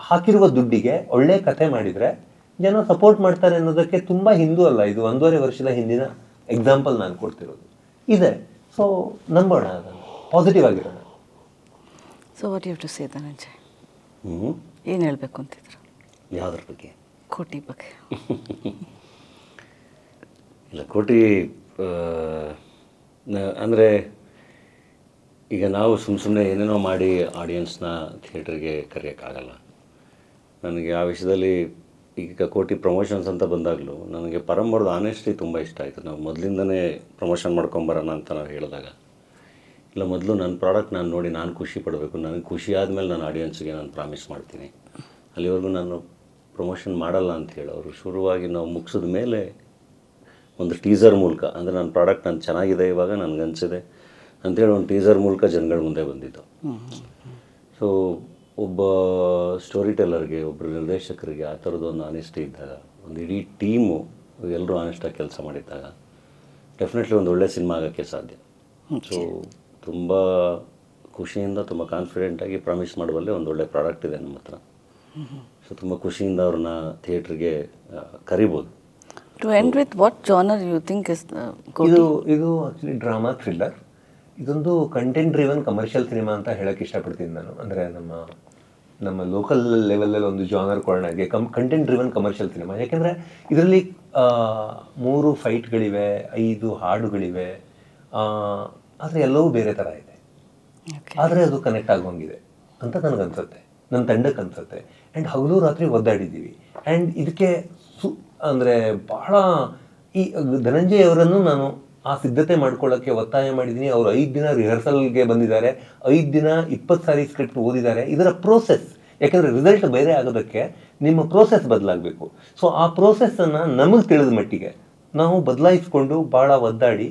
ಹಾಕಿರುವ ದುಡ್ಡಿಗೆ ಒಳ್ಳೆ ಕಥೆ ಮಾಡಿದರೆ ಜನ ಸಪೋರ್ಟ್ ಮಾಡ್ತಾರೆ ಅನ್ನೋದಕ್ಕೆ ತುಂಬ ಹಿಂದೂ ಅಲ್ಲ, ಇದು 1.5 ವರ್ಷದ ಹಿಂದಿನ ಎಕ್ಸಾಂಪಲ್ ನಾನು ಕೊಡ್ತಿರೋದು ಇದೆ. ಸೊ ನಂಬೋಣ, ಅದನ್ನು ಪಾಸಿಟಿವ್ ಆಗಿರೋಣ. So what you have to say Dhananjay? ಏನು ಹೇಳಬೇಕು ಅಂತಿದ್ರು? ಯಾವುದ್ರ ಬಗ್ಗೆ? ಕೋಟಿ ಬಗ್ಗೆ. ಇಲ್ಲ, ಕೋಟಿ ಅಂದರೆ ಈಗ ನಾವು ಸುಮ್ಮನೆ ಏನೇನೋ ಮಾಡಿ ಆಡಿಯನ್ಸ್ನ ಥಿಯೇಟ್ರಿಗೆ ಕರೆಯೋಕ್ಕಾಗಲ್ಲ. ನನಗೆ ಆ ವಿಷಯದಲ್ಲಿ ಈಗ ಕೋಟಿ ಪ್ರಮೋಷನ್ಸ್ ಅಂತ ಬಂದಾಗಲೂ ನನಗೆ ಪರಂಬರ್ದು ಆನೆಸ್ಟಿ ತುಂಬ ಇಷ್ಟ ಆಯಿತು. ನಾವು ಮೊದಲಿಂದನೇ ಪ್ರಮೋಷನ್ ಮಾಡ್ಕೊಂಬರೋಣ ಅಂತ ನಾವು ಹೇಳಿದಾಗ, ಇಲ್ಲ ಮೊದಲು ನನ್ನ ಪ್ರಾಡಕ್ಟ್ ನಾನು ನೋಡಿ ನಾನು ಖುಷಿ ಪಡಬೇಕು, ನನಗೆ ಖುಷಿ ಆದಮೇಲೆ ನಾನು ಆಡಿಯನ್ಸ್ಗೆ ನಾನು ಪ್ರಾಮಿಸ್ ಮಾಡ್ತೀನಿ, ಅಲ್ಲಿವರೆಗೂ ನಾನು ಪ್ರಮೋಷನ್ ಮಾಡಲ್ಲ ಅಂತ ಹೇಳಿ ಅವರು ಶುರುವಾಗಿ ನಾವು ಮುಗಿಸಿದ ಮೇಲೆ ಒಂದು ಟೀಸರ್ ಮೂಲಕ, ಅಂದರೆ ನನ್ನ ಪ್ರಾಡಕ್ಟ್ ನಾನು ಚೆನ್ನಾಗಿದೆ ಇವಾಗ ನನಗನ್ಸಿದೆ ಅಂಥೇಳಿ ಒಂದು ಟೀಸರ್ ಮೂಲಕ ಜನಗಳ ಮುಂದೆ ಬಂದಿದ್ದು. ಸೊ ಒಬ್ಬ ಸ್ಟೋರಿ ಟೆಲ್ಲರ್ಗೆ, ಒಬ್ಬರು ನಿರ್ದೇಶಕರಿಗೆ ಆ ಥರದ್ದೊಂದು ಆನೆಸ್ಟಿ ಇದ್ದಾಗ, ಒಂದು ಇಡೀ ಟೀಮು ಎಲ್ಲರೂ ಆನೆಸ್ಟಾಗಿ ಕೆಲಸ ಮಾಡಿದ್ದಾಗ ಡೆಫಿನೆಟ್ಲಿ ಒಂದು ಒಳ್ಳೆ ಸಿನಿಮಾ ಆಗೋಕ್ಕೆ ಸಾಧ್ಯ. ಸೊ ತುಂಬ ಖುಷಿಯಿಂದ, ತುಂಬ ಕಾನ್ಫಿಡೆಂಟಾಗಿ ಪ್ರಾಮಿಸ್ ಮಾಡುವಲ್ಲೇ ಒಂದು ಒಳ್ಳೆ ಪ್ರಾಡಕ್ಟ್ ಇದೆ ನಮ್ಮ ಹತ್ರ. ಸೊ ತುಂಬ ಖುಷಿಯಿಂದ ಅವ್ರನ್ನ ಥಿಯೇಟ್ರಿಗೆ ಕರಿಬೋದು. To end with, what genre you think is ಇದು ಆ್ಯಕ್ಚುಲಿ ಡ್ರಾಮಾ ಥ್ರಿಲ್ಲರ್. ಇದೊಂದು ಕಂಟೆಂಟ್ ಡ್ರಿವನ್ ಕಮರ್ಷಿಯಲ್ ಸಿನಿಮಾ ಅಂತ ಹೇಳಕ್ಕೆ ಇಷ್ಟಪಡ್ತೀನಿ ನಾನು. ಅಂದರೆ ನಮ್ಮ ಲೋಕಲ್ ಲೆವೆಲಲ್ಲಿ ಒಂದು ಜಾನರ್ ಕೊಡೋಣಾಗೆ ಕಂಟೆಂಟ್ ಡ್ರಿವನ್ ಕಮರ್ಷಿಯಲ್ ಸಿನಿಮಾ. ಯಾಕೆಂದರೆ ಇದರಲ್ಲಿ 3 ಫೈಟ್ಗಳಿವೆ, 5 ಹಾಡುಗಳಿವೆ, ಆದರೆ ಎಲ್ಲವೂ ಬೇರೆ ಥರ ಇದೆ. ಆದರೆ ಅದು ಕನೆಕ್ಟ್ ಆಗೋಂಗಿದೆ ಅಂತ ನನಗನ್ಸುತ್ತೆ, ನನ್ನ ತಂಡಕ್ಕೆ ಅನ್ಸುತ್ತೆ. ಆ್ಯಂಡ್ ಹಗಲು ರಾತ್ರಿ ಒದ್ದಾಡಿದ್ದೀವಿ. ಆ್ಯಂಡ್ ಇದಕ್ಕೆ ಅಂದರೆ ಬಹಳ ಈ ಧನಂಜಯ್ ಅವರನ್ನು ನಾನು ಆ ಸಿದ್ಧತೆ ಮಾಡ್ಕೊಳ್ಳೋಕ್ಕೆ ಒತ್ತಾಯ ಮಾಡಿದ್ದೀನಿ. ಅವರು 5 ದಿನ ರಿಹರ್ಸಲ್ಗೆ ಬಂದಿದ್ದಾರೆ, 5 ದಿನ 20 ಸಾರಿ ಸ್ಕ್ರಿಪ್ಟ್ ಓದಿದ್ದಾರೆ. ಇದರ ಪ್ರೋಸೆಸ್, ಯಾಕೆಂದರೆ ರಿಸಲ್ಟ್ ಬೇರೆ ಆಗೋದಕ್ಕೆ ನಿಮ್ಮ ಪ್ರೋಸೆಸ್ ಬದಲಾಗಬೇಕು. ಸೊ ಆ ಪ್ರೋಸೆಸ್ಸನ್ನು ನಮಗೆ ತಿಳಿದ ಮಟ್ಟಿಗೆ ನಾವು ಬದಲಾಯಿಸ್ಕೊಂಡು ಭಾಳ ಒದ್ದಾಡಿ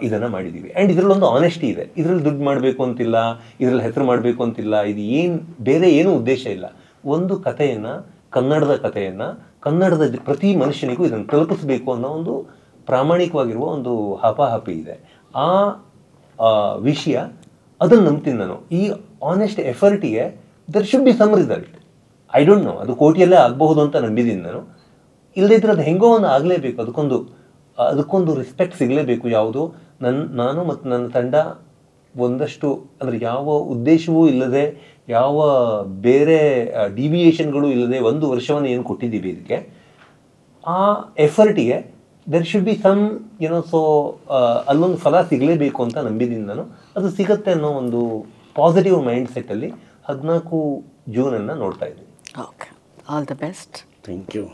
ಇದನ್ನು ಮಾಡಿದ್ದೀವಿ. ಆ್ಯಂಡ್ ಇದರಲ್ಲೊಂದು ಆನೆಸ್ಟಿ ಇದೆ. ಇದರಲ್ಲಿ ದುಡ್ಡು ಮಾಡಬೇಕು ಅಂತಿಲ್ಲ, ಇದರಲ್ಲಿ ಹೆಸರು ಮಾಡಬೇಕು ಅಂತಿಲ್ಲ, ಇದು ಬೇರೆ ಏನೂ ಉದ್ದೇಶ ಇಲ್ಲ. ಒಂದು ಕಥೆಯನ್ನು, ಕನ್ನಡದ ಕಥೆಯನ್ನು ಕನ್ನಡದ ಪ್ರತಿ ಮನುಷ್ಯನಿಗೂ ಇದನ್ನು ತಲುಪಿಸಬೇಕು ಅನ್ನೋ ಒಂದು ಪ್ರಾಮಾಣಿಕವಾಗಿರುವ ಒಂದು ಹಾಪಾಹಾಪಿ ಇದೆ. ಆ ವಿಷಯ ಅದನ್ನು ನಂಬ್ತೀನಿ ನಾನು. ಈ ಆನೆಸ್ಟ್ ಎಫರ್ಟಿಗೆ there should be some result. I don't know, ಅದು ಕೋಟಿಯಲ್ಲೇ ಆಗಬಹುದು ಅಂತ ನಂಬಿದ್ದೀನಿ ನಾನು. ಇಲ್ಲದೇ ಇದ್ರೆ ಅದು ಹೆಂಗೋ ಒಂದು ಆಗಲೇಬೇಕು, ಅದಕ್ಕೊಂದು ರೆಸ್ಪೆಕ್ಟ್ ಸಿಗಲೇಬೇಕು. ಯಾವುದು ನಾನು ಮತ್ತು ನನ್ನ ತಂಡ ಒಂದಷ್ಟು ಅಂದರೆ ಯಾವ ಉದ್ದೇಶವೂ ಇಲ್ಲದೆ, ಯಾವ ಬೇರೆ ಡಿವಿಯೇಷನ್ಗಳು ಇಲ್ಲದೆ 1 ವರ್ಷವನ್ನು ಏನು ಕೊಟ್ಟಿದ್ದೀವಿ ಇದಕ್ಕೆ, ಆ ಎಫರ್ಟಿಗೆ there should be some so ಅಲ್ಲೊಂದು ಫಲ ಸಿಗಲೇಬೇಕು ಅಂತ ನಂಬಿದ್ದೀನಿ ನಾನು. ಅದು ಸಿಗುತ್ತೆ ಅನ್ನೋ ಒಂದು ಪಾಸಿಟಿವ್ ಮೈಂಡ್ ಸೆಟ್ಟಲ್ಲಿ 14 ಜೂನನ್ನು ನೋಡ್ತಾ ಇದ್ದೀನಿ. Okay, all the best. Thank you.